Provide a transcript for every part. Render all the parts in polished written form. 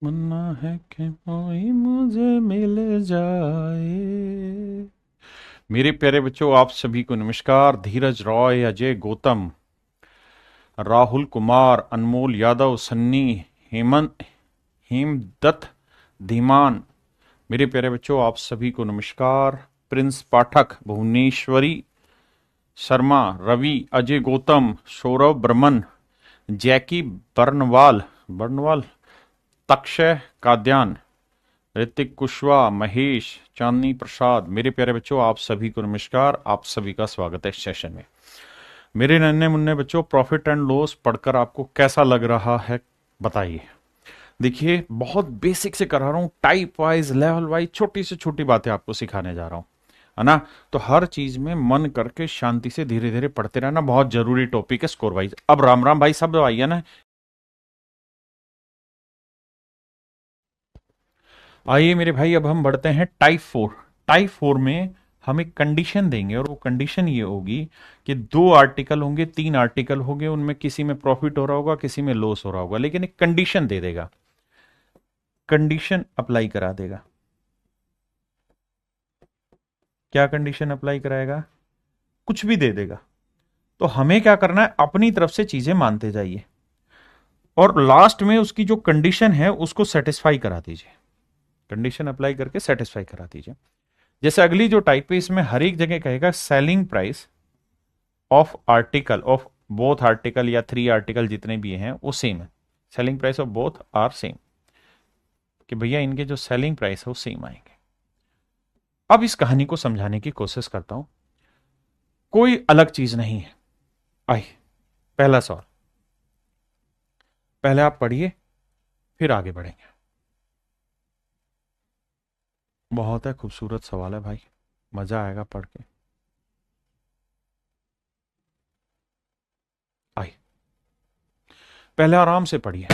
मन्ना है कि कोई मुझे मिल जाए। मेरे प्यारे बच्चों, आप सभी को नमस्कार। धीरज रॉय, अजय गौतम, राहुल कुमार, अनमोल यादव, सन्नी, हेमंत, हेमदत्त, धीमान। मेरे प्यारे बच्चों, आप सभी को नमस्कार। प्रिंस पाठक, भुवनेश्वरी शर्मा, रवि, अजय गौतम, सौरभ बर्मन, जैकी बर्नवाल बर्नवाल तक्षय काद्यान, ऋतिक कुशवाहा, महेश, चांदनी प्रसाद। मेरे प्यारे बच्चों, आप सभी को नमस्कार। आप सभी का स्वागत है इस सेशन में। मेरे नन्हे मुन्ने बच्चों, प्रॉफिट एंड लॉस पढ़कर आपको कैसा लग रहा है बताइए। देखिए, बहुत बेसिक से करा रहा हूं, टाइप वाइज, लेवल वाइज, छोटी से छोटी बातें आपको सिखाने जा रहा हूं, है ना। तो हर चीज में मन करके शांति से धीरे धीरे पढ़ते रहना, बहुत जरूरी टॉपिक है स्कोर वाइज। अब राम राम भाई, सब आइए ना। आइए मेरे भाई, अब हम बढ़ते हैं टाइप फोर। टाइप फोर में हम एक कंडीशन देंगे और वो कंडीशन ये होगी कि दो आर्टिकल होंगे, तीन आर्टिकल होंगे, उनमें किसी में प्रॉफिट हो रहा होगा, किसी में लॉस हो रहा होगा, लेकिन एक कंडीशन दे देगा, कंडीशन अप्लाई करा देगा। क्या कंडीशन अप्लाई कराएगा? कुछ भी दे देगा। तो हमें क्या करना है, अपनी तरफ से चीजें मानते जाइए और लास्ट में उसकी जो कंडीशन है उसको सेटिस्फाई करा दीजिए। कंडीशन अप्लाई करके सेटिस्फाई करा दीजिए। जैसे अगली जो टाइप है, इसमें हर एक जगह कहेगा selling price of article of both article या थ्री आर्टिकल जितने भी हैं वो सेम है। Selling price of both are same, कि भैया इनके जो सेलिंग प्राइस है वो सेम आएंगे। अब इस कहानी को समझाने की कोशिश करता हूं, कोई अलग चीज नहीं है। आई, पहला सवाल, पहले आप पढ़िए फिर आगे बढ़ेंगे। बहुत है खूबसूरत सवाल है भाई, मजा आएगा पढ़ के। आई, पहले आराम से पढ़िए।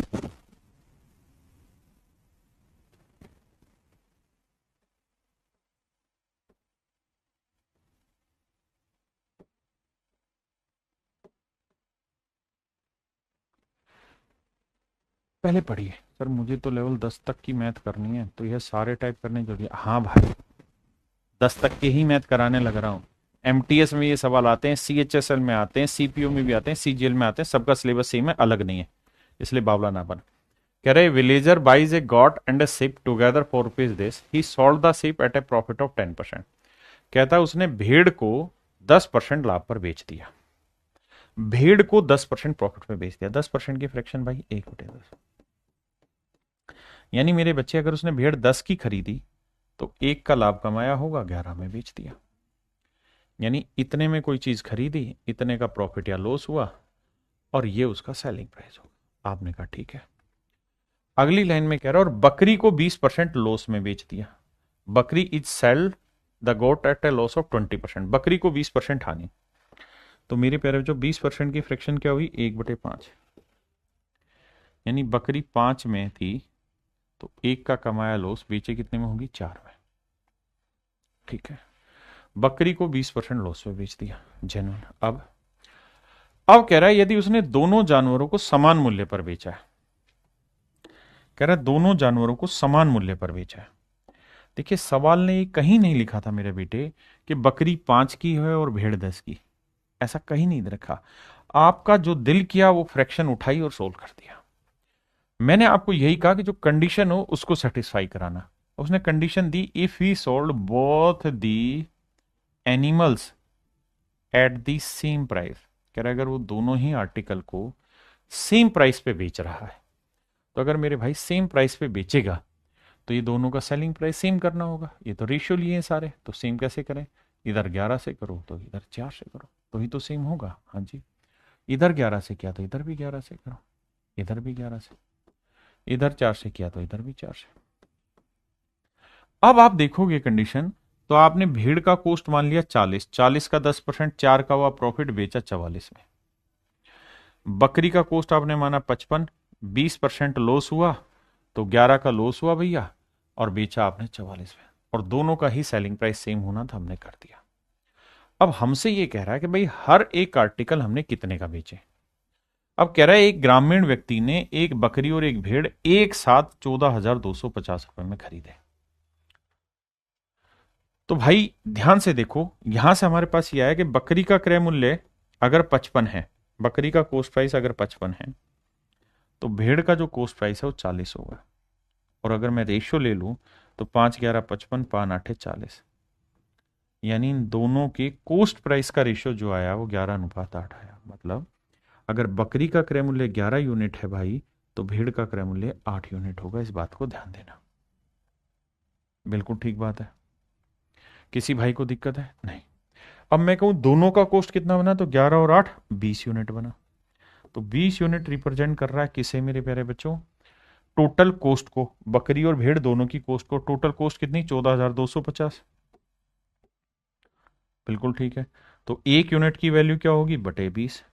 पहले पढ़िए। सर मुझे तो लेवल 10 तक की मैथ करनी है, तो यह सारे टाइप करने जरूरी है। हाँ भाई, 10 तक के ही मैथ कराने लग रहा हूँ। एमटीएस में ये सवाल आते हैं, सीएचएसएल में आते हैं, सीपीयू में भी आते हैं, सीजीएल में आते हैं। सबका सिलेबस सेम है, अलग नहीं है, इसलिए बावला ना बन। कह रहे villager buys a goat and a sheep together for rupees this, he sold the sheep at a profit of 10%। कहता है उसने भेड़ को 10% लाभ पर बेच दिया। भेड़ को 10% प्रॉफिट में बेच दिया। 10% की फ्रैक्शन भाई 1/10। यानी मेरे बच्चे, अगर उसने भेड़ 10 की खरीदी तो 1 का लाभ कमाया होगा, 11 में बेच दिया। यानी इतने में कोई चीज खरीदी, इतने का प्रॉफिट या लॉस हुआ, और ये उसका सेलिंग प्राइस होगा। आपने कहा ठीक है। अगली लाइन में कह रहा है और बकरी को 20% लॉस में बेच दिया। बकरी is sold the goat at a loss of 20%। बकरी को 20% हानि। तो मेरे प्यारे जो 20% की फ्रैक्शन क्या हुई, 1/5। यानी बकरी 5 में थी तो 1 का कमाया लॉस बेचे कितने में होगी, 4 में। ठीक है, बकरी को 20% लॉस में बेच दिया, जेन्युइन। अब कह रहा है यदि उसने दोनों जानवरों को समान मूल्य पर बेचा है। कह रहा है दोनों जानवरों को समान मूल्य पर बेचा है। देखिए, सवाल ने ये कहीं नहीं लिखा था मेरे बेटे कि बकरी 5 की है और भेड़ 10 की। ऐसा कहीं नहीं रखा। आपका जो दिल किया वो फ्रैक्शन उठाई और सोल्व कर दिया। मैंने आपको यही कहा कि जो कंडीशन हो उसको सेटिस्फाई कराना। उसने condition the, if he sold both the animals at the same price. कह रहा है अगर वो दोनों ही आर्टिकल को सेम प्राइस पे बेच रहा है, तो अगर मेरे भाई सेम प्राइस पे बेचेगा तो ये दोनों का सेलिंग प्राइस सेम करना होगा। ये तो रेशियो लिए हैं सारे, तो सेम कैसे करें? इधर 11 से करो तो इधर 4 से करो, तो ही तो सेम होगा। हाँ जी, इधर 11 से किया तो इधर भी 11 से करो, इधर भी 11 से, इधर 4 से किया तो इधर भी 4 से। अब आप देखोगे कंडीशन, तो आपने भेड़ का कॉस्ट मान लिया 40, 40 का 10%, 4 का हुआ प्रॉफिट, बेचा 44 में। बकरी का कॉस्ट आपने माना 55, 20% लॉस हुआ तो 11 का लॉस हुआ भैया, और बेचा आपने 44 में, और दोनों का ही सेलिंग प्राइस सेम होना था, हमने कर दिया। अब हमसे ये कह रहा है कि भाई हर एक आर्टिकल हमने कितने का बेचे। अब कह रहा है एक ग्रामीण व्यक्ति ने एक बकरी और एक भेड़ एक साथ 14,250 रुपए में खरीदे। तो भाई ध्यान से देखो, यहां से हमारे पास यह है कि बकरी का क्रय मूल्य अगर 55 है, बकरी का कोस्ट प्राइस अगर 55 है, तो भेड़ का जो कोस्ट प्राइस है वो 40 होगा। और अगर मैं रेशियो ले लूं तो 5 11 55, 5 8 40, यानी इन दोनों के कोस्ट प्राइस का रेशियो जो आया वो 11:8 आया। मतलब अगर बकरी का क्रय मूल्य 11 यूनिट है भाई, तो भेड़ का क्रय मूल्य 8 यूनिट होगा। इस बात को ध्यान देना, बिल्कुल ठीक बात है। किसी भाई को दिक्कत है? नहीं। अब मैं कहूं दोनों का कोस्ट कितना बना, तो 11 और 8 20 यूनिट बना। तो 20 यूनिट रिप्रेजेंट कर रहा है किसे मेरे प्यारे बच्चों? टोटल कोस्ट को, बकरी और भेड़ दोनों की कोस्ट को। टोटल कोस्ट कितनी? 14,250। बिल्कुल ठीक है। तो 1 यूनिट की वैल्यू क्या होगी? बटे 20।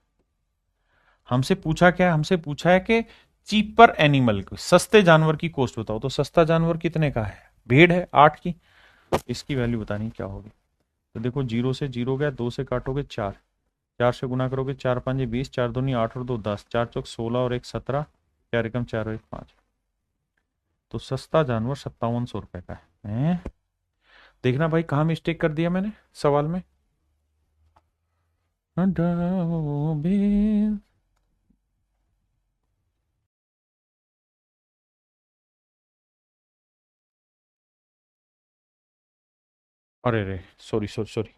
हमसे पूछा क्या है? हमसे पूछा है कि चीपर एनिमल, सस्ते जानवर की कोस्ट बताओ। तो सस्ता जानवर कितने का है? भेड़ है, 8 की। इसकी वैल्यू बतानी क्या होगी? तो देखो, 0 से 0 गया, 2 से काटोगे 4, 4 से गुना करोगे 4 5 20, 4 दूनी 8 और 2 10, 4 चौक 16 और 1 17, 4 एकम 4 और 1 5। तो सस्ता जानवर 5700 रुपए का है। देखना भाई कहाँ मिस्टेक कर दिया मैंने सवाल में। अरे रे, सॉरी सॉरी सॉरी,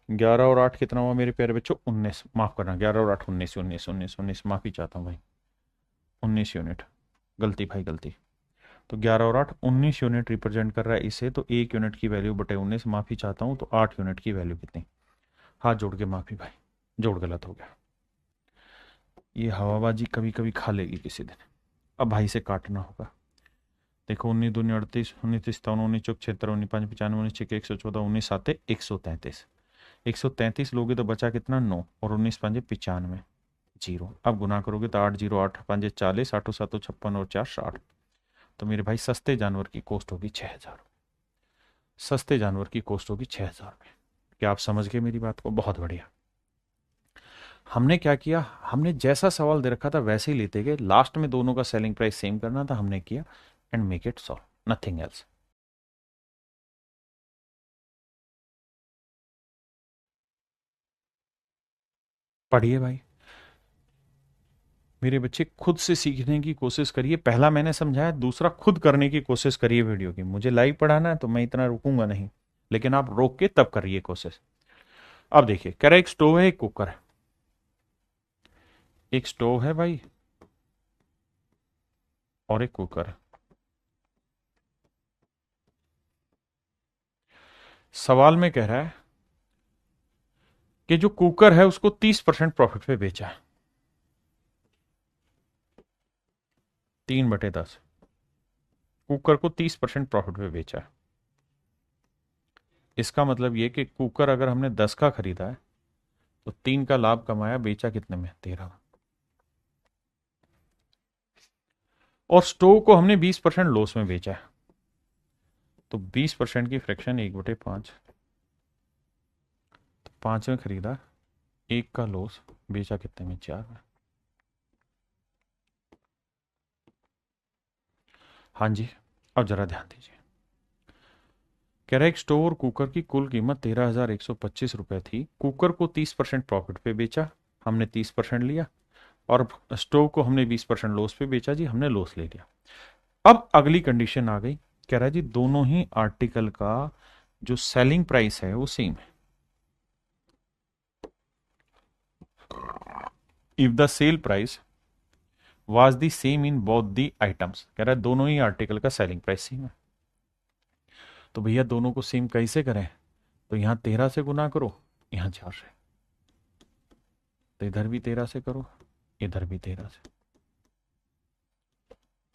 11 और 8 कितना हुआ मेरे प्यारे बच्चों? 19, माफ करना, 11 और 8 19, 19 19 19, माफी चाहता हूँ भाई, 19 यूनिट। गलती भाई, गलती। तो 11 और 8 19 यूनिट रिप्रेजेंट कर रहा है इसे। तो 1 यूनिट की वैल्यू बटे 19, माफी चाहता हूँ। तो 8 यूनिट की वैल्यू कितनी? हाथ जोड़ के माफी भाई, जोड़ गलत हो गया। ये हवाबाजी कभी कभी खा लेगी किसी दिन। अब भाई से काटना होगा। देखो, 19 दूनी 38, 19 57, 19 चौक 76, 19 5 95, 19 114, 19 7 133। 133 लोगे तो बचा कितना? 9। और 19 5 95, 0। अब गुना करोगे तो 8 0 8 5 40, 8 7 56 और 4 60। तो मेरे भाई सस्ते जानवर की कोस्ट होगी 6,000। सस्ते जानवर की कोस्ट होगी 6,000 में। क्या आप समझ गए मेरी बात को? बहुत बढ़िया। हमने क्या किया? हमने जैसा सवाल दे रखा था वैसे ही लेते गए। लास्ट में दोनों का सेलिंग प्राइस सेम करना था, हमने किया, and make it solve, nothing else. पढ़िए भाई मेरे बच्चे, खुद से सीखने की कोशिश करिए। पहला मैंने समझाया, दूसरा खुद करने की कोशिश करिए वीडियो की। मुझे लाइव पढ़ाना है तो मैं इतना रुकूंगा नहीं, लेकिन आप रोक के तब करिए कोशिश। अब देखिए, कह रहा है एक स्टोव है, एक कुकर है। एक स्टोव है भाई और एक कुकर है। सवाल में कह रहा है कि जो कुकर है उसको 30% प्रॉफिट पे बेचा है, 3/10। कुकर को 30% प्रॉफिट पे बेचा है। इसका मतलब ये कि कुकर अगर हमने 10 का खरीदा है तो 3 का लाभ कमाया, बेचा कितने में? 13। और स्टोव को हमने 20% लॉस में बेचा है। तो 20% की फ्रैक्शन 1/5। तो 5 में खरीदा, 1 का लॉस, बेचा कितने में? 4 में। हाँ जी। अब जरा ध्यान दीजिए, कह रहा है एक स्टोव और कुकर की कुल कीमत 13,125 रुपए थी। कुकर को 30% प्रॉफिट पे बेचा, हमने 30% लिया। और स्टोव को हमने 20% लॉस पे बेचा जी, हमने लॉस ले लिया। अब अगली कंडीशन आ गई, कह रहा है जी दोनों ही आर्टिकल का जो सेलिंग प्राइस है वो सेम है। If the sale price was the same in both the items, कह रहा है दोनों ही आर्टिकल का सेलिंग प्राइस सेम है। तो भैया दोनों को सेम कैसे करें? तो यहां 13 से गुना करो, यहां 4 से। तो इधर भी 13 से करो, इधर भी 13 से।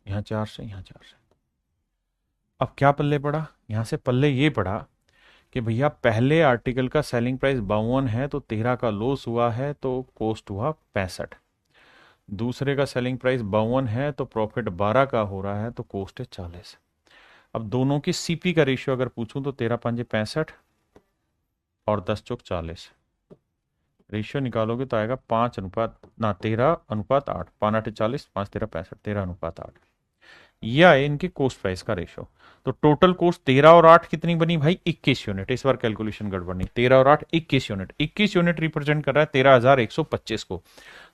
यहां 4 से, यहां 4 से। अब क्या पल्ले पड़ा? यहां से पल्ले ये पड़ा कि भैया पहले आर्टिकल का सेलिंग प्राइस 52 है, तो 13 का लॉस हुआ है, तो कॉस्ट हुआ 65। दूसरे का सेलिंग प्राइस 52 है, तो प्रॉफिट 12 का हो रहा है, तो कॉस्ट है 40। अब दोनों की सीपी का रेशियो अगर पूछूं तो 13 5 65 और 10 चौक 40। रेशियो निकालोगे तो आएगा 13:8, 5×8 = 40, 5×13 = 65, 13:8। ये आए इनके कोस्ट प्राइस का रेशियो। तो टोटल कोस्ट 13 और 8 कितनी बनी भाई? 21 यूनिट। इस बार कैलकुलेशन गड़बड़ नहीं, 13 और 8 21 यूनिट। 21 यूनिट रिप्रेजेंट कर रहा है 13,125 को।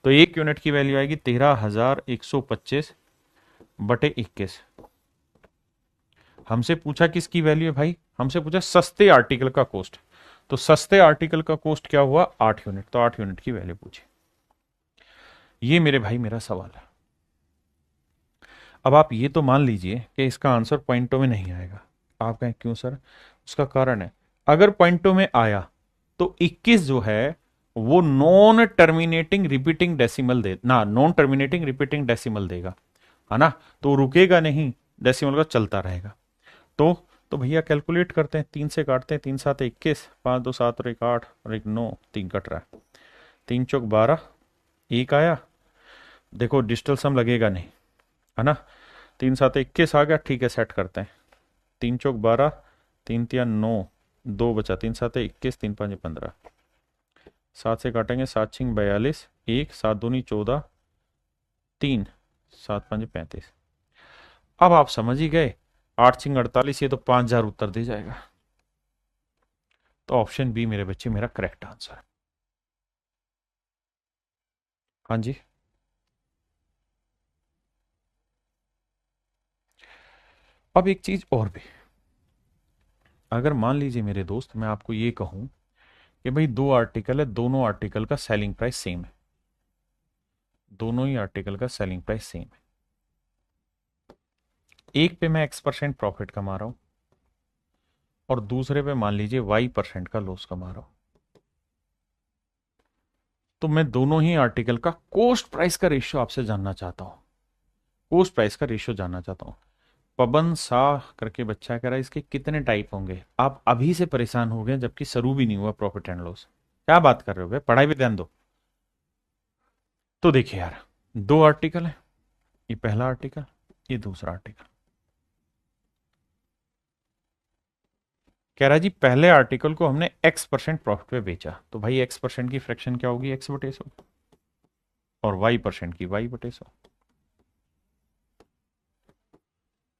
तो एक यूनिट की वैल्यू आएगी 13,125 बटे 21। हमसे पूछा किसकी वैल्यू है भाई? हमसे पूछा सस्ते आर्टिकल का कोस्ट। तो सस्ते आर्टिकल का कोस्ट क्या हुआ? 8 यूनिट। तो 8 यूनिट की वैल्यू पूछी। ये मेरे भाई मेरा सवाल है। अब आप ये तो मान लीजिए कि इसका आंसर पॉइंटों में नहीं आएगा। आप कहें क्यों सर? उसका कारण है, अगर पॉइंटों में आया तो 21 जो है वो non terminating repeating decimal non terminating repeating decimal देगा, है ना? तो रुकेगा नहीं, डेसिमल का चलता रहेगा। तो भैया कैलकुलेट करते हैं, 3 से काटते हैं, 3 7 21, 5 2 7 और 1 8 और 1 9, 3 कट रहा है, 3 चौक 12, 1 आया। देखो डिजिटल सम लगेगा नहीं, है ना? 3 7 21 आ गया, ठीक है, सेट करते हैं। 3 चौक 12, 3 3 9, 2 बचा, 3 7 21, 3 5 15, 7 से काटेंगे, 7 6 42, 1 7 2 14, 3 7 5 35। अब आप समझ ही गए, 8 6 48, ये तो 5,000 उत्तर दे जाएगा। तो ऑप्शन बी मेरे बच्चे मेरा करेक्ट आंसर है। हाँ जी। अब एक चीज और भी, अगर मान लीजिए मेरे दोस्त मैं आपको ये कहूं कि भाई 2 आर्टिकल है, दोनों आर्टिकल का सेलिंग प्राइस सेम है, दोनों ही आर्टिकल का सेलिंग प्राइस सेम है। एक पे मैं X% प्रॉफिट कमा रहा हूं और दूसरे पे मान लीजिए Y% का लॉस कमा रहा हूं। तो मैं दोनों ही आर्टिकल का कॉस्ट प्राइस का रेशियो आपसे जानना चाहता हूं, कॉस्ट प्राइस का रेशियो जानना चाहता हूं। पवन शाह करके बच्चा कह रहा है इसके कितने टाइप होंगे? आप अभी से परेशान हो गए जबकि शुरू भी नहीं हुआ प्रॉफिट एंड लॉस। क्या बात कर रहे हो भाई, पढ़ाई पे ध्यान दो। तो देखिए यार, 2 आर्टिकल है, ये पहला आर्टिकल, ये दूसरा आर्टिकल। कह रहा है जी पहले आर्टिकल को हमने X% प्रॉफिट पे बेचा, तो भाई X% की फ्रैक्शन क्या होगी? X/100, और Y% की Y/100।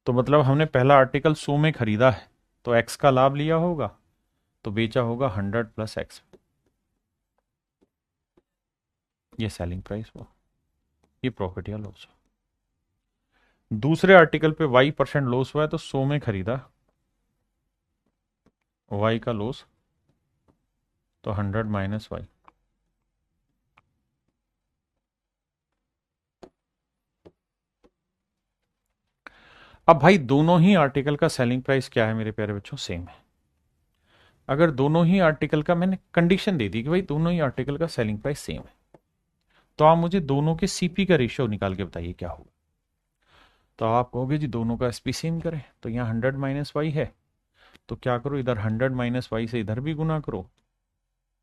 तो मतलब हमने पहला आर्टिकल 100 में खरीदा है, तो X का लाभ लिया होगा, तो बेचा होगा 100 + X। ये सेलिंग प्राइस हुआ, ये प्रॉफिट या लॉस। दूसरे आर्टिकल पे Y% लॉस हुआ है, तो 100 में खरीदा, Y का लॉस, तो 100 - Y। अब भाई दोनों ही आर्टिकल का सेलिंग प्राइस क्या है मेरे प्यारे बच्चों? सेम है। अगर दोनों ही आर्टिकल का, मैंने कंडीशन दे दी कि भाई दोनों ही आर्टिकल का सेलिंग प्राइस सेम है, तो आप मुझे दोनों के सीपी का रेशियो निकाल के बताइए क्या होगा। तो आप कहोगे जी दोनों का एसपी सेम करें, तो यहाँ 100 - Y है, तो क्या करो, इधर 100 - Y से इधर भी गुना करो,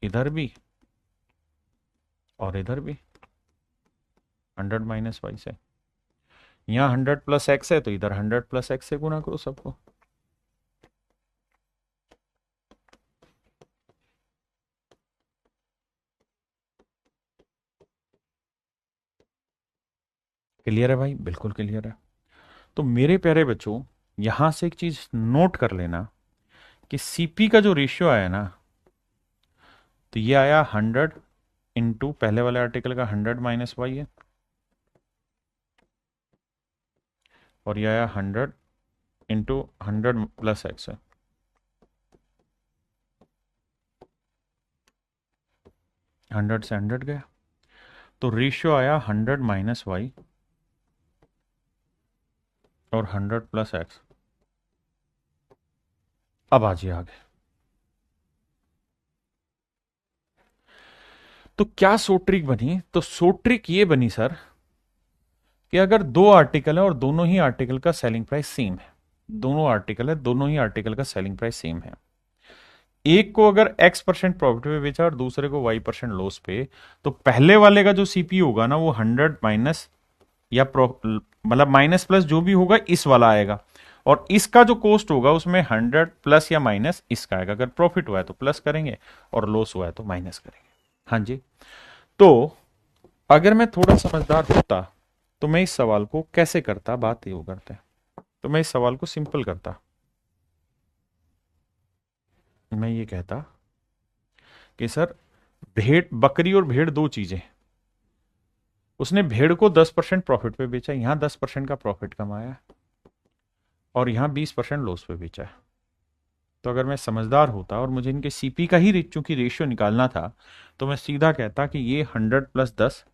इधर भी और इधर भी 100 - Y से। यहाँ 100 + X है, तो इधर 100 + X से गुना करो सबको। क्लियर है भाई? बिल्कुल क्लियर है। तो मेरे प्यारे बच्चों, यहां से एक चीज नोट कर लेना कि सीपी का जो रेशियो आया ना, तो ये आया 100 इंटू पहले वाले आर्टिकल का 100 - Y है, और ये आया 100 इंटू 100 + X है। हंड्रेड से 100 गया, तो रेशियो आया 100 - Y और 100 + X। अब आजिए आगे। तो क्या सोट्रिक बनी? तो सोट्रिक ये बनी सर कि अगर 2 आर्टिकल है और दोनों ही आर्टिकल का सेलिंग प्राइस सेम है, दोनों आर्टिकल है, दोनों ही आर्टिकल का सेलिंग प्राइस सेम है, एक को अगर X% प्रॉफिट पे बेचा और दूसरे को Y% लॉस पे, तो पहले वाले का जो सीपी होगा ना, वो 100 माइनस या मतलब माइनस प्लस जो भी होगा इस वाला आएगा, और इसका जो कॉस्ट होगा उसमें 100 प्लस या माइनस इसका आएगा। अगर प्रॉफिट हुआ है तो प्लस करेंगे और लॉस हुआ है तो माइनस करेंगे। हाँ जी। तो अगर मैं थोड़ा समझदार होता तो मैं इस सवाल को कैसे करता, बात ये करते, तो मैं इस सवाल को सिंपल करता। मैं ये कहता कि सर, भेड़, बकरी और भेड़ दो चीजें, उसने भेड़ को 10% प्रॉफिट पे बेचा, यहां 10% का प्रॉफिट कमाया, और यहां 20% लॉस पे बेचा है। तो अगर मैं समझदार होता और मुझे इनके सीपी का ही चूंकि रेशियो निकालना था, तो मैं सीधा कहता कि ये 100 + 10,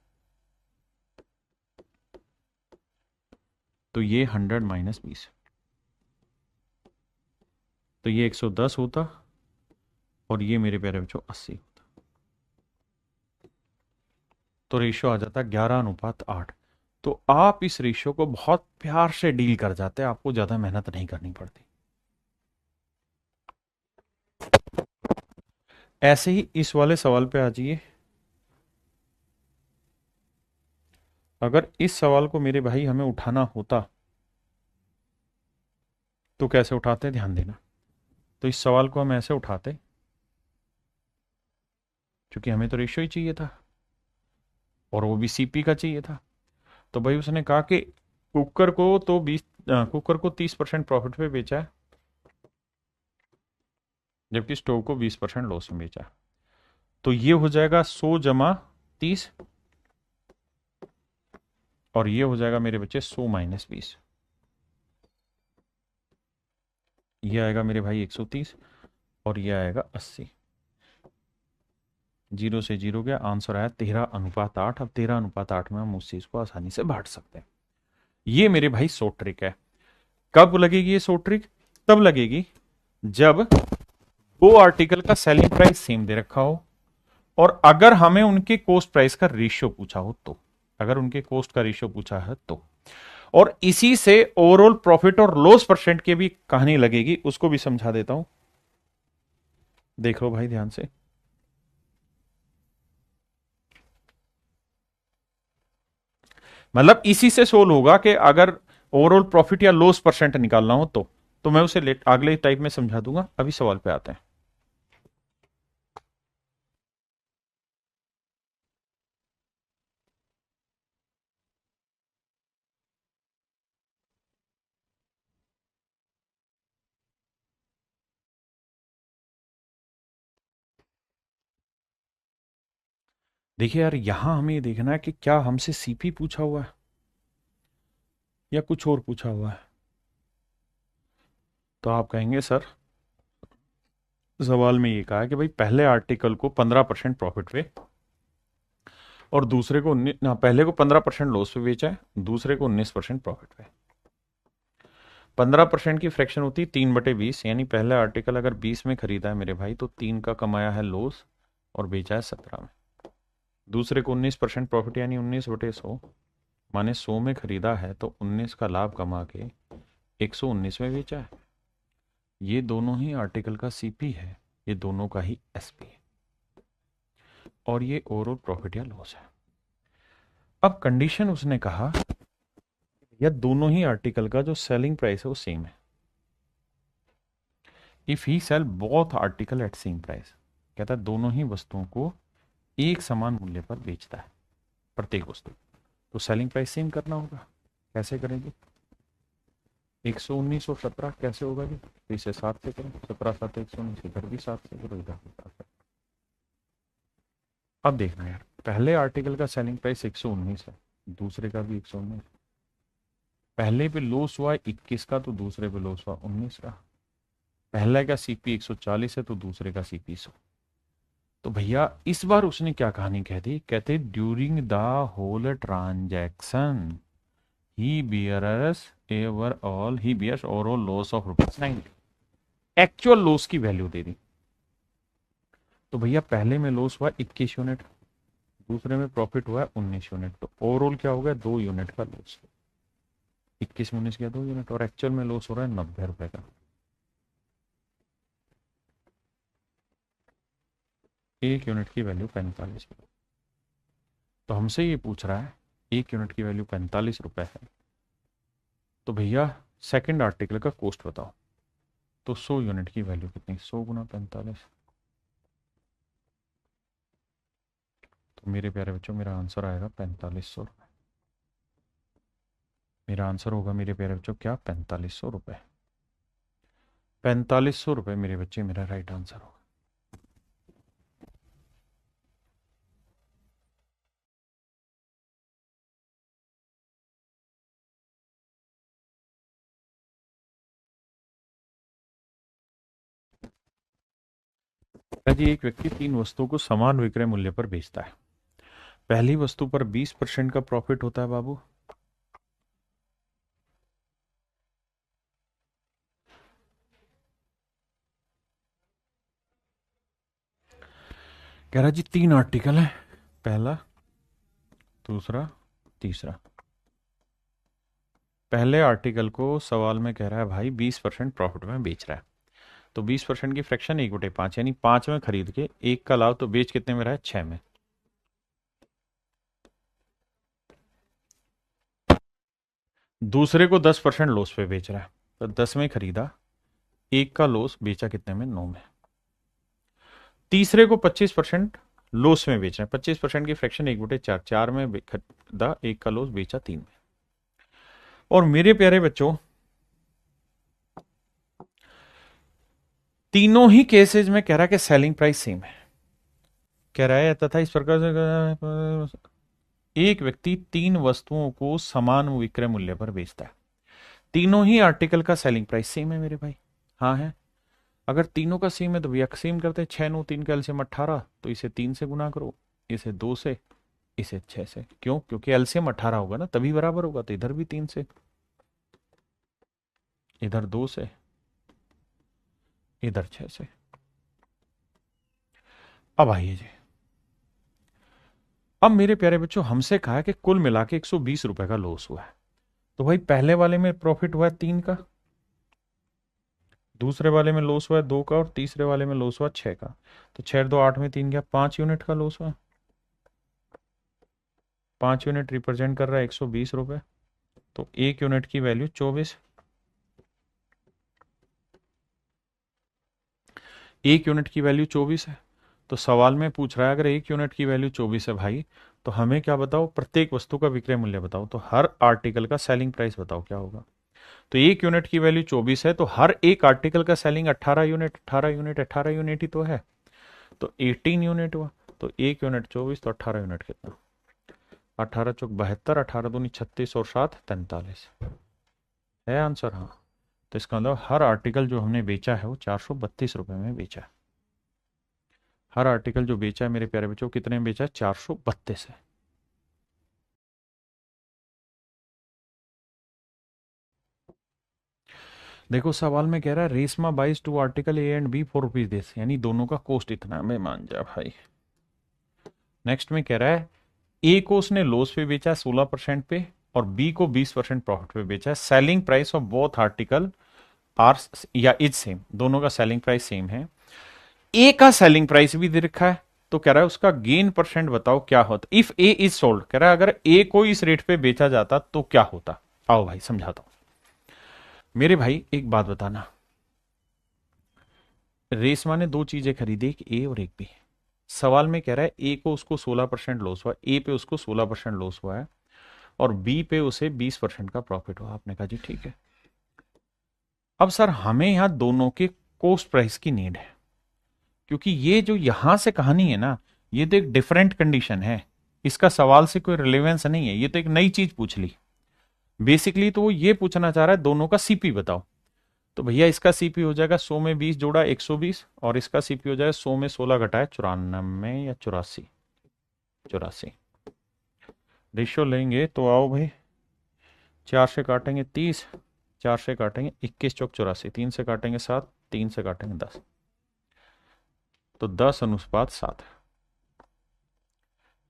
तो ये 100 - 20, तो ये 110 होता, और ये मेरे प्यारे बच्चों 80 होता। तो रेशियो आ जाता 11:8। तो आप इस रेशियो को बहुत प्यार से डील कर जाते, आपको ज्यादा मेहनत नहीं करनी पड़ती। ऐसे ही इस वाले सवाल पे आ जाइए। अगर इस सवाल को मेरे भाई हमें उठाना होता तो कैसे उठाते, ध्यान देना। तो इस सवाल को हम ऐसे उठाते, क्योंकि हमें तो रेशियो ही चाहिए था और वो भी सीपी का चाहिए था। तो भाई उसने कहा कि कुकर को तो 30% प्रॉफिट पे बेचा है, जबकि स्टोव को 20% लॉस में बेचा है। तो ये हो जाएगा 100 - 30, और ये हो जाएगा मेरे बच्चे 100 - 20। ये आएगा मेरे भाई 130, और ये आएगा 80। जीरो से जीरो गया, आंसर आया 13:8। अब 13:8 में हम उस चीज को आसानी से बांट सकते हैं। ये मेरे भाई सो ट्रिक है। कब लगेगी ये सो ट्रिक? तब लगेगी जब दो आर्टिकल का सेलिंग प्राइस सेम दे रखा हो, और अगर हमें उनके कोस्ट प्राइस का रेशियो पूछा हो तो, अगर उनके कोस्ट का रेशियो पूछा है तो, और इसी से ओवरऑल प्रॉफिट और लॉस परसेंट की भी कहानी लगेगी, उसको भी समझा देता हूं। देख लो भाई ध्यान से। मतलब इसी से सोल्व होगा कि अगर ओवरऑल प्रॉफिट या लॉस परसेंट निकालना हो तो मैं उसे अगले टाइप में समझा दूंगा। अभी सवाल पे आते हैं। देखिए यार, यहां हमें ये देखना है कि क्या हमसे सीपी पूछा हुआ है या कुछ और पूछा हुआ है। तो आप कहेंगे सर, सवाल में ये कहा है कि भाई पहले आर्टिकल को 15% प्रॉफिट पे और दूसरे को 19, ना, पहले को 15% लॉस पे बेचा है, दूसरे को 19% प्रॉफिट पे। 15% की फ्रैक्शन होती है 3/20, यानी पहला आर्टिकल अगर 20 में खरीदा है मेरे भाई, तो 3 का कमाया है लॉस और बेचा है 17 में। दूसरे को 19% प्रॉफिट, यानी 19/100, माने 100 में खरीदा है तो 19 का लाभ कमा के 119 में बेचा है। ये दोनों ही आर्टिकल का सीपी है, ये दोनों का ही एसपी है, और ये ओवरऑल प्रॉफिट या लॉस है। अब कंडीशन उसने कहा या दोनों ही आर्टिकल का जो सेलिंग प्राइस है वो सेम है। If he sell both article at same price, कहता है दोनों ही वस्तुओं को एक समान मूल्य पर बेचता है, प्रत्येक वस्तु। तो सेलिंग प्राइस सेम करना होगा। कैसे करेंगे? 119 और 17 कैसे होगा जी? तो इसे 7 से करें, 17 7 119, इधर भी 7 से करो, इधर भी 7 से। अब देखना यार, पहले आर्टिकल का सेलिंग प्राइस 119 है, दूसरे का भी 119। पहले पे लॉस हुआ 21 का, तो दूसरे पे लॉस हुआ 19 का। पहले का सीपी 140 है, तो दूसरे का सीपी 100। तो भैया इस बार उसने क्या कहानी कह दी, कहते during the whole transaction he bears overall loss of ₹90। Actual loss की वैल्यू दे दी। तो भैया पहले में लॉस हुआ 21 यूनिट, दूसरे में प्रॉफिट हुआ 19 यूनिट, तो ओवरऑल क्या हो गया, 2 यूनिट का लॉस। 21 में 19 गया 2 यूनिट, और एक्चुअल में लॉस हो रहा है 90 रुपए का। एक यूनिट की वैल्यू 45। तो हमसे ये पूछ रहा है एक यूनिट की वैल्यू 45 रुपए है, तो भैया सेकंड आर्टिकल का कॉस्ट बताओ। तो 100 यूनिट की वैल्यू कितनी, 100 × 45। तो मेरे प्यारे बच्चों मेरा आंसर आएगा 4500 रुपये। मेरा आंसर होगा मेरे प्यारे बच्चों क्या, 4500 रुपये। 4500 रुपये मेरे बच्चे मेरा राइट आंसर होगा। जी एक व्यक्ति 3 वस्तुओं को समान विक्रय मूल्य पर बेचता है। पहली वस्तु पर 20% का प्रॉफिट होता है बाबू। कह रहा जी 3 आर्टिकल है, पहला, दूसरा, तीसरा। पहले आर्टिकल को सवाल में कह रहा है भाई 20% प्रॉफिट में बेच रहा है, तो 20% की फ्रैक्शन 1/5 यानी 5 में खरीद के 1 का लाभ, तो बेच कितने में रहा है, 6 में। दूसरे को 10% लॉस पे बेच रहा है, तो 10 में खरीदा, 1 का लॉस, बेचा कितने में, 9 में। तीसरे को 25% लॉस में बेच रहे हैं, 25% की फ्रैक्शन 1/4, 4 में खरीदा, 1 का लॉस, बेचा 3 में। और मेरे प्यारे बच्चों तीनों ही केसेस में कह रहा है कि सेलिंग प्राइस सेम है। कह रहा है तथा इस प्रकार से एक व्यक्ति 3 वस्तुओं को समान विक्रय मूल्य पर बेचता है। तीनों ही आर्टिकल का सेलिंग प्राइस सेम है मेरे भाई। हाँ है। अगर तीनों का सेम है तो भैया सेम करते हैं, 6 9 3 का एलसीएम 18, तो इसे 3 से गुना करो, इसे 2 से, इसे 6 से। क्यों? क्योंकि एलसीएम 18 होगा ना, तभी बराबर होगा। तो इधर भी 3 से, इधर 2 से, इधर 6 से। अब आइए जी, अब मेरे प्यारे बच्चों हमसे कहा है कि कुल मिला के 120 रुपए का लॉस हुआ है। तो भाई पहले वाले में प्रॉफिट हुआ है 3 का, दूसरे वाले में लॉस हुआ है 2 का, और तीसरे वाले में लॉस हुआ 6 का। तो 6 2 8 में 3 गया, 5 यूनिट का लॉस हुआ। 5 यूनिट रिप्रेजेंट कर रहा है 120 रुपए, तो 1 यूनिट की वैल्यू 24। 1 यूनिट की वैल्यू 24 है। तो सवाल में पूछ रहा है अगर 1 यूनिट की वैल्यू 24 है भाई, तो हमें क्या बताओ, प्रत्येक वस्तु का विक्रय मूल्य बताओ। तो हर आर्टिकल का सेलिंग प्राइस बताओ क्या होगा। तो 1 यूनिट की वैल्यू 24 है, तो हर एक आर्टिकल का सेलिंग 18 यूनिट, 18 यूनिट, 18 यूनिट ही तो है, तो 18 यूनिट हुआ। तो 1 यूनिट 24, तो 18 यूनिट कितना, 18 चौक 72, 18 दूनी 36 और 7 43 है आंसर। हाँ, तो इसका मतलब हर आर्टिकल जो हमने बेचा है वो 432 रुपए में बेचा है। हर आर्टिकल जो बेचा है मेरे प्यारे बच्चों, कितने में बेचा है, 432 है। देखो सवाल में कह रहा है Reshma buys 2 article A and B 4 rupees this, यानी दोनों का कॉस्ट इतना, मैं मान जा भाई। नेक्स्ट में कह रहा है ए को उसने लॉस पे बेचा 16% पे, और बी को 20% प्रॉफिट पे बेचा है। Selling price of both article are या इज सेम, दोनों का सेलिंग प्राइस सेम है। ए का सेलिंग प्राइस भी दे रखा है, तो कह रहा है उसका गेन परसेंट बताओ क्या होता। इफ ए इज सोल्ड, कह रहा है अगर ए को इस रेट पे बेचा जाता तो क्या होता। आओ भाई समझाता हूं। मेरे भाई एक बात बताना, रेशमा ने 2 चीजें खरीदी, एक ए और एक बी। सवाल में कह रहा है ए को उसको 16% लॉस हुआ, ए पे उसको 16% लॉस हुआ है, और बी पे उसे 20% का प्रॉफिट हुआ। आपने कहा जी ठीक है। अब सर हमें यहां दोनों के कॉस्ट प्राइस की नीड है, क्योंकि ये जो यहां से कहानी है ना, ये तो एक डिफरेंट कंडीशन है, इसका सवाल से कोई रिलेवेंस नहीं है, ये तो एक नई चीज पूछ ली। बेसिकली तो वो ये पूछना चाह रहा है दोनों का सीपी बताओ। तो भैया इसका सीपी हो जाएगा 100 में 20 जोड़ा 120, और इसका सीपी हो जाएगा 100 में 16 घटाए 94 या 84, 84 रेशियो लेंगे तो आओ भाई, 4 से काटेंगे 30, 4 से काटेंगे 21 चौक 84, 3 से काटेंगे 7, 3 से काटेंगे 10, तो 10:7 है।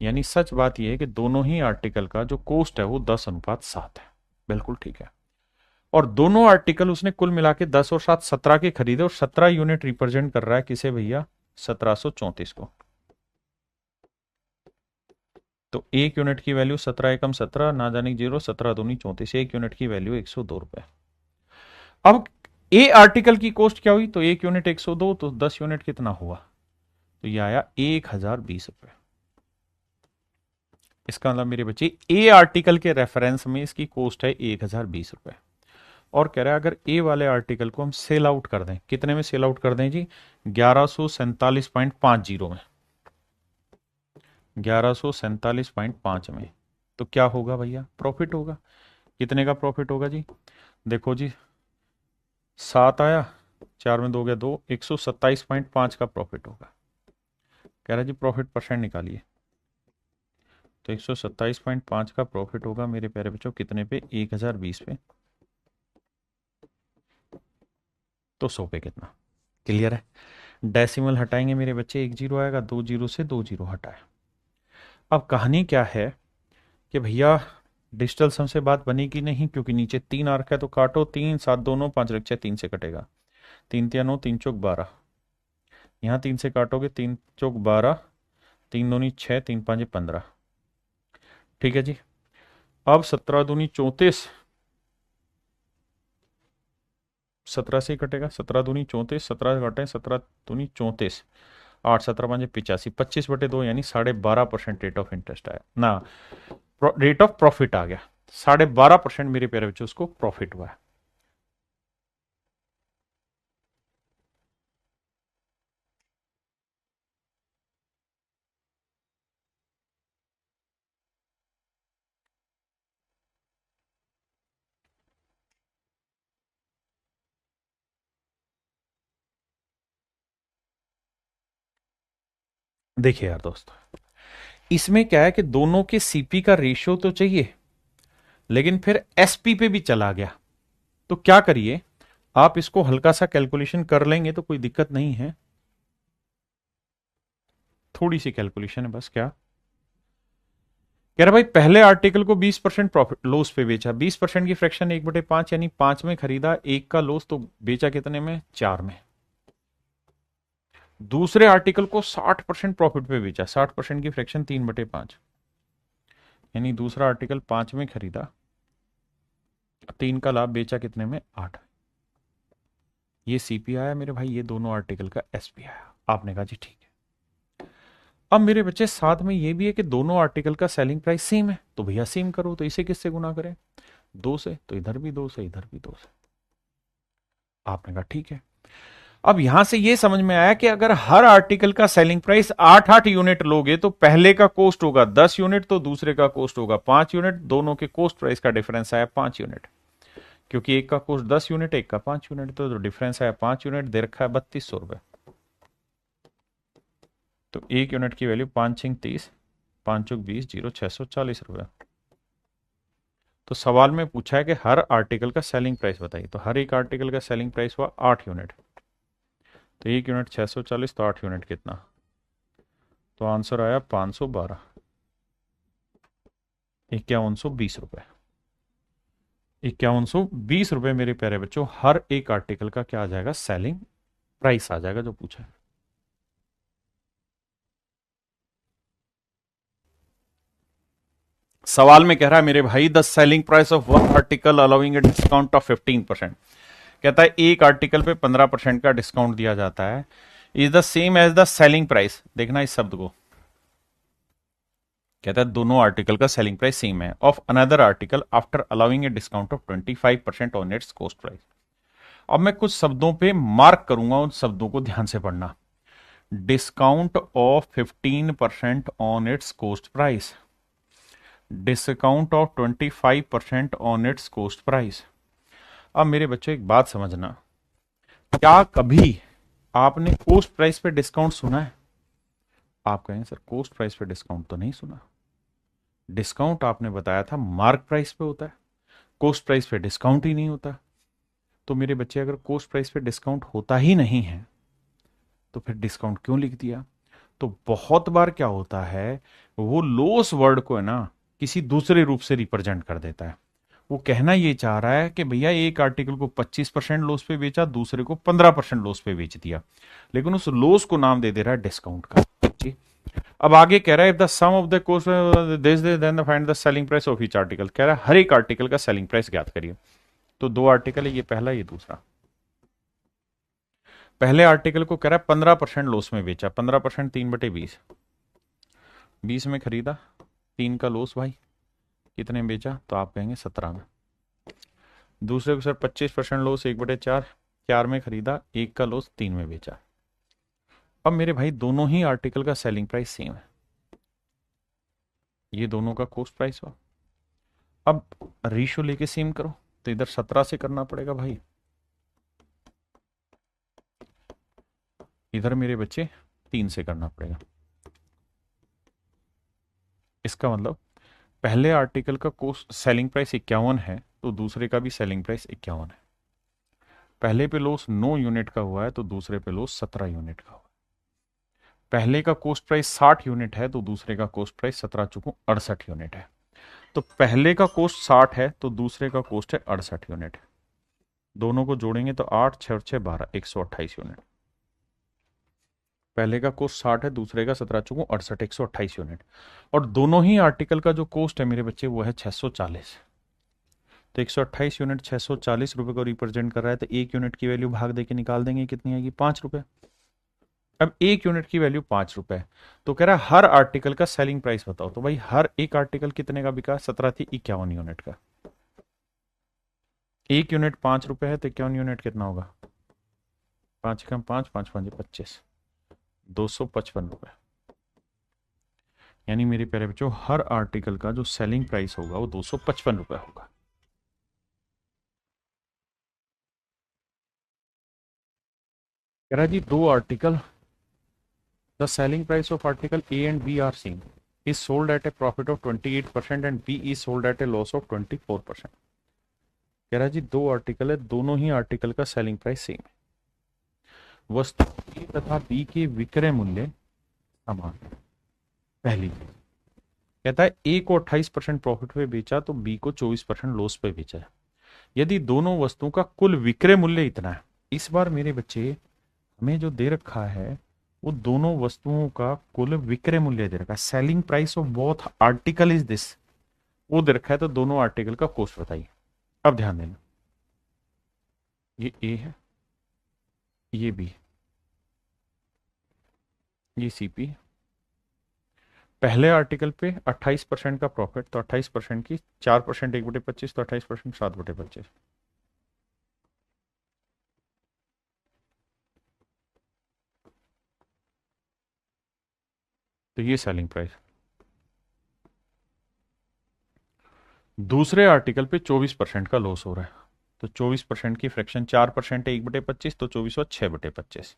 यानी सच बात यह है कि दोनों ही आर्टिकल का जो कॉस्ट है वो 10:7 है। बिल्कुल ठीक है। और दोनों आर्टिकल उसने कुल मिला के 10 और 7 17 के खरीदे, और 17 यूनिट रिप्रेजेंट कर रहा है किसे भैया, 1734 को। तो 1 यूनिट की वैल्यू 17 एकम 17, ना जाने 0, 17 दूनी 34, 1 यूनिट की वैल्यू 102 रुपए। अब ए आर्टिकल की कॉस्ट क्या हुई, तो 1 यूनिट 102, तो 10 यूनिट कितना हुआ, तो ये आया 1020 रुपए। इसका मतलब मेरे बच्चे ए आर्टिकल के रेफरेंस में इसकी कॉस्ट है 1020 रुपए, और कह रहा है अगर ए वाले आर्टिकल को हम सेल आउट कर दें, कितने में सेल आउट कर दें जी? 1147.50 में, 1147.5 में। तो क्या होगा भैया? प्रॉफिट होगा। कितने का प्रॉफिट होगा जी? देखो जी, 7 आया, 4 में 2 गया 2, 127.5 का प्रॉफिट होगा। कह रहा जी प्रॉफिट परसेंट निकालिए। तो 127.5 का प्रॉफिट होगा मेरे प्यारे बच्चों, कितने पे? 1020 पे। तो 100 पे कितना? क्लियर है? डेसिमल हटाएंगे मेरे बच्चे, 1 जीरो आएगा, 2 जीरो से 2 जीरो हटाए। अब कहानी क्या है कि भैया डिजिटल सम से बात बनेगी नहीं, क्योंकि नीचे 3 आ रखा है, तो काटो 3 7 दोनों 5 रक्षा 3 से कटेगा, 3 तिया 9, 3 चौक 12, यहाँ 3 से काटोगे 3 चौक 12, 3 दूनी 6, 3 5 15। ठीक है जी। अब 17 दूनी 34, 17 से ही कटेगा, 17 दूनी 34, 17 घटे 17 दूनी 34, 8 17 5 85, 25/2 यानी 12.5% रेट ऑफ इंटरेस्ट आया ना, रेट ऑफ प्रॉफिट आ गया। 12.5% मेरे प्यारे बच्चों उसको प्रॉफिट हुआ है। देखिए यार दोस्तों, इसमें क्या है कि दोनों के सीपी का रेशियो तो चाहिए, लेकिन फिर एसपी पे भी चला गया। तो क्या करिए, आप इसको हल्का सा कैलकुलेशन कर लेंगे तो कोई दिक्कत नहीं है, थोड़ी सी कैलकुलेशन है बस। क्या कह रहा भाई, पहले आर्टिकल को 20% प्रॉफिट लॉस पे बेचा, 20% की फ्रैक्शन 1/5 यानी 5 में खरीदा, 1 का लॉस, तो बेचा कितने में? 4 में। दूसरे आर्टिकल को 60% प्रॉफिट पे बेचा, 60% की फ्रैक्शन 3/5 यानी दूसरा आर्टिकल 5 में खरीदा, 3 का लाभ, बेचा कितने में? 8। ये सीपी आया मेरे भाई, ये दोनों आर्टिकल का एसपी आया। आपने कहा जी ठीक है। अब मेरे बच्चे साथ में ये भी है कि दोनों आर्टिकल का सेलिंग प्राइस सेम है, तो भैया सेम करो, तो इसे किससे गुना करें? 2 से, तो इधर भी 2 से, इधर भी 2 से। आपने कहा ठीक है। अब यहां से ये समझ में आया कि अगर हर आर्टिकल का सेलिंग प्राइस 8-8 यूनिट लोगे तो पहले का कॉस्ट होगा 10 यूनिट, तो दूसरे का कॉस्ट होगा 5 यूनिट। दोनों के कॉस्ट प्राइस का डिफरेंस आया 5 यूनिट, क्योंकि एक का कॉस्ट 10 यूनिट, एक का 5 यूनिट, तो डिफरेंस आया 5 यूनिट, दे रखा है 3200 रुपए। तो एक यूनिट की वैल्यू 5 6 30, 5 चौक 20, 0 640 रुपए। तो सवाल में पूछा है कि हर आर्टिकल का सेलिंग प्राइस बताइए, तो हर एक आर्टिकल का सेलिंग प्राइस हुआ 8 यूनिट, तो एक यूनिट 640, तो 8 यूनिट कितना? तो आंसर आया 512, 5120 रुपए। 5120 रुपए मेरे प्यारे बच्चों, हर एक आर्टिकल का क्या आ जाएगा? सेलिंग प्राइस आ जाएगा, जो पूछा है। सवाल में कह रहा है मेरे भाई, the selling price of one article allowing a discount of 15%। कहता है एक आर्टिकल पे 15% का डिस्काउंट दिया जाता है, is the same as the selling price. देखना इस शब्द को, कहता है दोनों आर्टिकल का सेलिंग प्राइस सेम है, of another article after allowing a discount of 25% on its cost price. अब मैं कुछ शब्दों पे मार्क करूंगा, उन शब्दों को ध्यान से पढ़ना। Discount of 15% on its cost price, discount of 25% on its cost price. अब मेरे बच्चों एक बात समझना, क्या कभी आपने कॉस्ट प्राइस पे डिस्काउंट सुना है? आप कहें सर कॉस्ट प्राइस पे डिस्काउंट तो नहीं सुना, डिस्काउंट आपने बताया था मार्क प्राइस पे होता है, कॉस्ट प्राइस पे डिस्काउंट ही नहीं होता। तो मेरे बच्चे अगर कॉस्ट प्राइस पे डिस्काउंट होता ही नहीं है तो फिर डिस्काउंट क्यों लिख दिया? तो बहुत बार क्या होता है, वो लॉस वर्ड को है ना किसी दूसरे रूप से रिप्रेजेंट कर देता है। वो कहना ये चाह रहा है कि भैया एक आर्टिकल को 25% लॉस पे बेचा, दूसरे को 15% लॉस पे बेच दिया, लेकिन उस लॉस को नाम दे दे रहा है डिस्काउंट का जी। अब आगे कह रहा है, if the sum of the cost this then find the selling price of each article. कह रहा है हर एक आर्टिकल का सेलिंग प्राइस ज्ञात करिए। तो 2 आर्टिकल है, ये पहला ये दूसरा। पहले आर्टिकल को कह रहा है 15% लॉस में बेचा, 15% 3/20, 20 में खरीदा, 3 का लॉस भाई, कितने में बेचा? तो आप कहेंगे 17 में। दूसरे को सर 25% लॉस, 1/4, 4 में खरीदा, 1 का लॉस, 3 में बेचा। अब मेरे भाई दोनों ही आर्टिकल का सेलिंग प्राइस सेम है, ये दोनों का कॉस्ट प्राइस हुआ। अब रेशियो लेके सेम करो, तो इधर 17 से करना पड़ेगा भाई, इधर मेरे बच्चे 3 से करना पड़ेगा। इसका मतलब पहले आर्टिकल का कॉस्ट सेलिंग प्राइस 51 है, तो दूसरे का भी सेलिंग प्राइस 51 है। पहले पे लॉस 9 यूनिट का हुआ है, तो दूसरे पे लॉस 17 यूनिट का हुआ है। पहले का कॉस्ट प्राइस 60 यूनिट है, तो दूसरे का कॉस्ट प्राइस 17 चुकू 68 यूनिट है। तो पहले का कॉस्ट 60 है, तो दूसरे का कॉस्ट है 68 यूनिट। दोनों को जोड़ेंगे तो 8 6 6 12, 128 यूनिट। पहले का कॉस्ट 60 है, दूसरे का 17 चुकू 68, 128 यूनिट। और दोनों ही आर्टिकल का जो कॉस्ट है मेरे बच्चे वो है 640। तो 128 यूनिट 640 रुपए को रिप्रेजेंट कर रहा है, तो एक यूनिट की वैल्यू भाग देके निकाल देंगे, कितनी आएगी? 5 रुपए। अब एक यूनिट की वैल्यू 5 रुपए, तो कह रहा है हर आर्टिकल का सेलिंग प्राइस बताओ। तो भाई हर एक आर्टिकल कितने का बिका? 17 थी, 51 यूनिट का। एक यूनिट 5 रुपए है, तो 51 यूनिट कितना होगा? 5 कम 5, 5 5 25, 255 रुपए। यानी मेरे प्यारे बच्चों हर आर्टिकल का जो सेलिंग प्राइस होगा वो 255 रुपए होगा। कह रहा है जी दो article, the selling price of article A and B are same, is sold at a profit of 28% and B is sold at a loss of 24%। कह रहा है जी दो आर्टिकल है, दोनों ही आर्टिकल का सेलिंग प्राइस सेम है, वस्तु ए तथा बी के विक्रय मूल्य समान। पहली चीज कहता है ए को 28% प्रॉफिट पे बेचा, तो बी को 24% लॉस पे बेचा है। यदि दोनों वस्तुओं का कुल विक्रय मूल्य इतना है, इस बार मेरे बच्चे हमें जो दे रखा है वो दोनों वस्तुओं का कुल विक्रय मूल्य दे रखा है, selling price of both article is this, वो दे रखा है। तो दोनों आर्टिकल का कॉस्ट बताइए। अब ध्यान देना, ये ए है, ये बी, ये सीपी। पहले आर्टिकल पे 28% का प्रॉफिट, तो 28% की 4%, 1/25, तो 28%, 7/25। तो ये सेलिंग प्राइस। दूसरे आर्टिकल पे 24% का लॉस हो रहा है, तो 24% की फ्रैक्शन 4% है, 1/25, तो 24 और 6/25।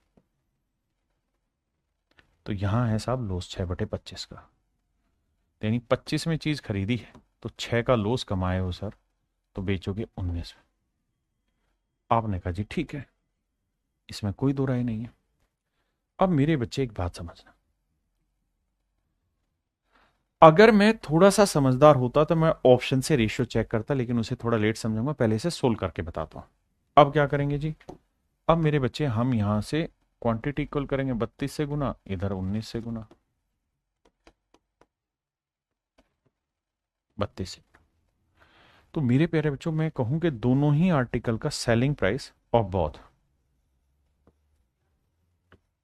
तो यहां है साहब लॉस 6/25 का। यानी 25 में चीज खरीदी है, तो 6 का लॉस कमाए हो सर, तो बेचोगे 19 में। आपने कहा जी ठीक है, इसमें कोई दो राय नहीं है। अब मेरे बच्चे एक बात समझना, अगर मैं थोड़ा सा समझदार होता तो मैं ऑप्शन से रेशियो चेक करता, लेकिन उसे थोड़ा लेट समझूंगा, पहले से सोल्व करके बताता हूं। अब क्या करेंगे जी? अब मेरे बच्चे हम यहां से क्वांटिटी इक्वल करेंगे 32 से गुना, इधर 19 से गुना, 32 से। तो मेरे प्यारे बच्चों मैं कहूं कि दोनों ही आर्टिकल का सेलिंग प्राइस ऑफ बोथ,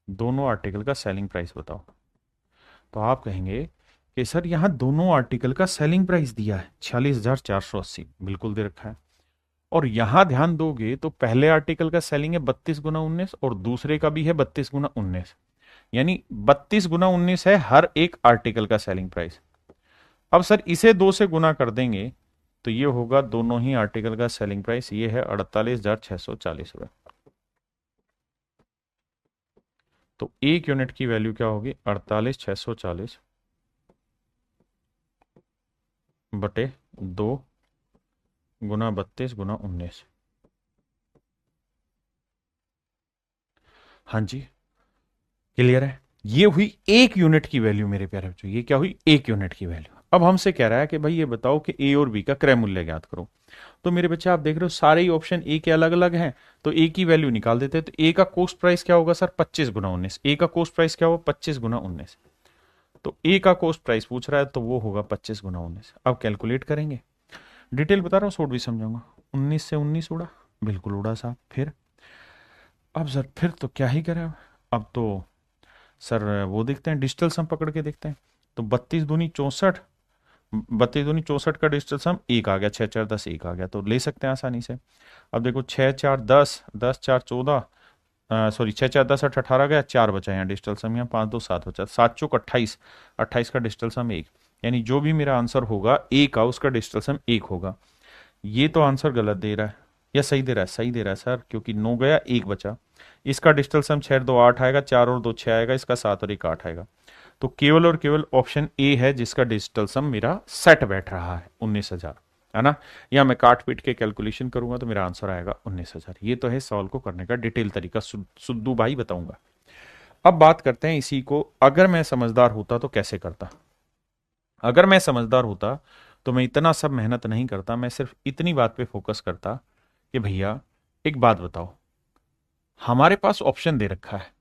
दोनों आर्टिकल का सेलिंग प्राइस बताओ। तो आप कहेंगे कि सर यहां दोनों आर्टिकल का सेलिंग प्राइस दिया है 46,480, बिल्कुल दे रखा है। और यहां ध्यान दोगे तो पहले आर्टिकल का सेलिंग है 32 गुना 19, और दूसरे का भी है 32 गुना 19, यानी 32 गुना 19 है हर एक आर्टिकल का सेलिंग प्राइस। अब सर इसे 2 से गुना कर देंगे, तो ये होगा दोनों ही आर्टिकल का सेलिंग प्राइस, ये है 48,640 रुपए। तो एक यूनिट की वैल्यू क्या होगी? 48,640 बटे 2 गुना 32 गुना 19। हाँ जी, क्लियर है? ये हुई एक यूनिट की वैल्यू मेरे प्यारे बच्चों, ये क्या हुई? एक यूनिट की वैल्यू। अब हमसे कह रहा है कि भाई ये बताओ कि ए और बी का क्रय मूल्य ज्ञात करो। तो मेरे बच्चे आप देख रहे हो सारे ही ऑप्शन ए के अलग अलग हैं, तो ए की वैल्यू निकाल देते हैं। तो ए का कॉस्ट प्राइस क्या होगा सर? 25 गुना 19। ए का कॉस्ट प्राइस क्या होगा? 25 गुना 19। तो ए का कॉस्ट प्राइस पूछ रहा है, तो वो होगा 25 गुना 19। अब कैलकुलेट करेंगे, डिटेल बता रहा हूँ, शॉर्ट भी समझाऊंगा। 19 से 19 उड़ा, बिल्कुल उड़ा साहब। फिर अब सर फिर तो क्या ही करें, अब तो सर वो देखते हैं, डिजिटल सम पकड़ के देखते हैं। तो 32 दूनी 64, 32 दूनी 64 का डिजिटल सम 1 आ गया, 6 4 10 1 आ गया, तो ले सकते हैं आसानी से। अब देखो 6 4 10, 10 4 14, सॉरी 6 4 10 8 18 गया, 4 बचा यहाँ डिजिटल सम, यहाँ 5 2 7 बचा, 7 चौक 28, 28 का डिजिटल सम 1, यानी जो भी मेरा आंसर होगा ए का उसका डिजिटल सम 1 होगा। ये तो आंसर गलत दे रहा है या सही दे रहा है? सही दे रहा है सर, क्योंकि 9 गया 1 बचा, इसका डिजिटल सम 6 2 8 आएगा, 4 और 2 6 आएगा, इसका 7 और 1 8 आएगा। तो केवल और केवल ऑप्शन ए है जिसका डिजिटल सम मेरा सेट बैठ रहा है 19,000, है ना। या मैं काट पीट के कैलकुलेशन करूंगा तो मेरा आंसर आएगा 19,000। ये तो है सॉल्व को करने का डिटेल तरीका, सुद्दू भाई बताऊंगा। अब बात करते हैं इसी को, अगर मैं समझदार होता तो कैसे करता। अगर मैं समझदार होता तो मैं इतना सब मेहनत नहीं करता, मैं सिर्फ इतनी बात पे फोकस करता कि भैया एक बात बताओ, हमारे पास ऑप्शन दे रखा है,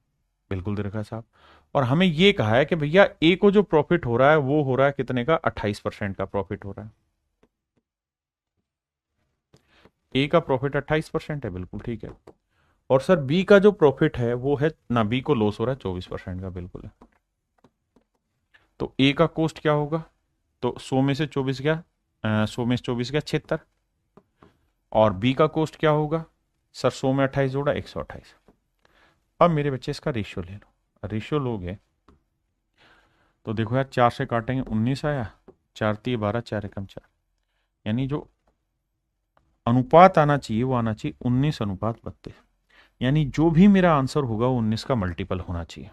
बिल्कुल दे रखा है साहब, और हमें यह कहा है कि भैया ए को जो प्रॉफिट हो रहा है वो हो रहा है कितने का, 28% का प्रॉफिट हो रहा है। ए का प्रॉफिट 28% है, बिल्कुल ठीक है। और सर बी का जो प्रॉफिट है वो है ना, बी को लॉस हो रहा है 24% का, बिल्कुल है। तो ए का कॉस्ट क्या होगा, तो 100 में से 24 गया, 100 में से 24 गया 76, और बी का कॉस्ट क्या होगा सर, 100 में 28 जोड़ा 128। अब मेरे बच्चे इसका रेशियो ले लो, रेशियो लोगे तो देखो यार 4 से काटेंगे 19 आया, 4 3 12, 4 एकम 4, यानी जो अनुपात आना चाहिए वो आना चाहिए 19:32, यानी जो भी मेरा आंसर होगा वो 19 का मल्टीपल होना चाहिए।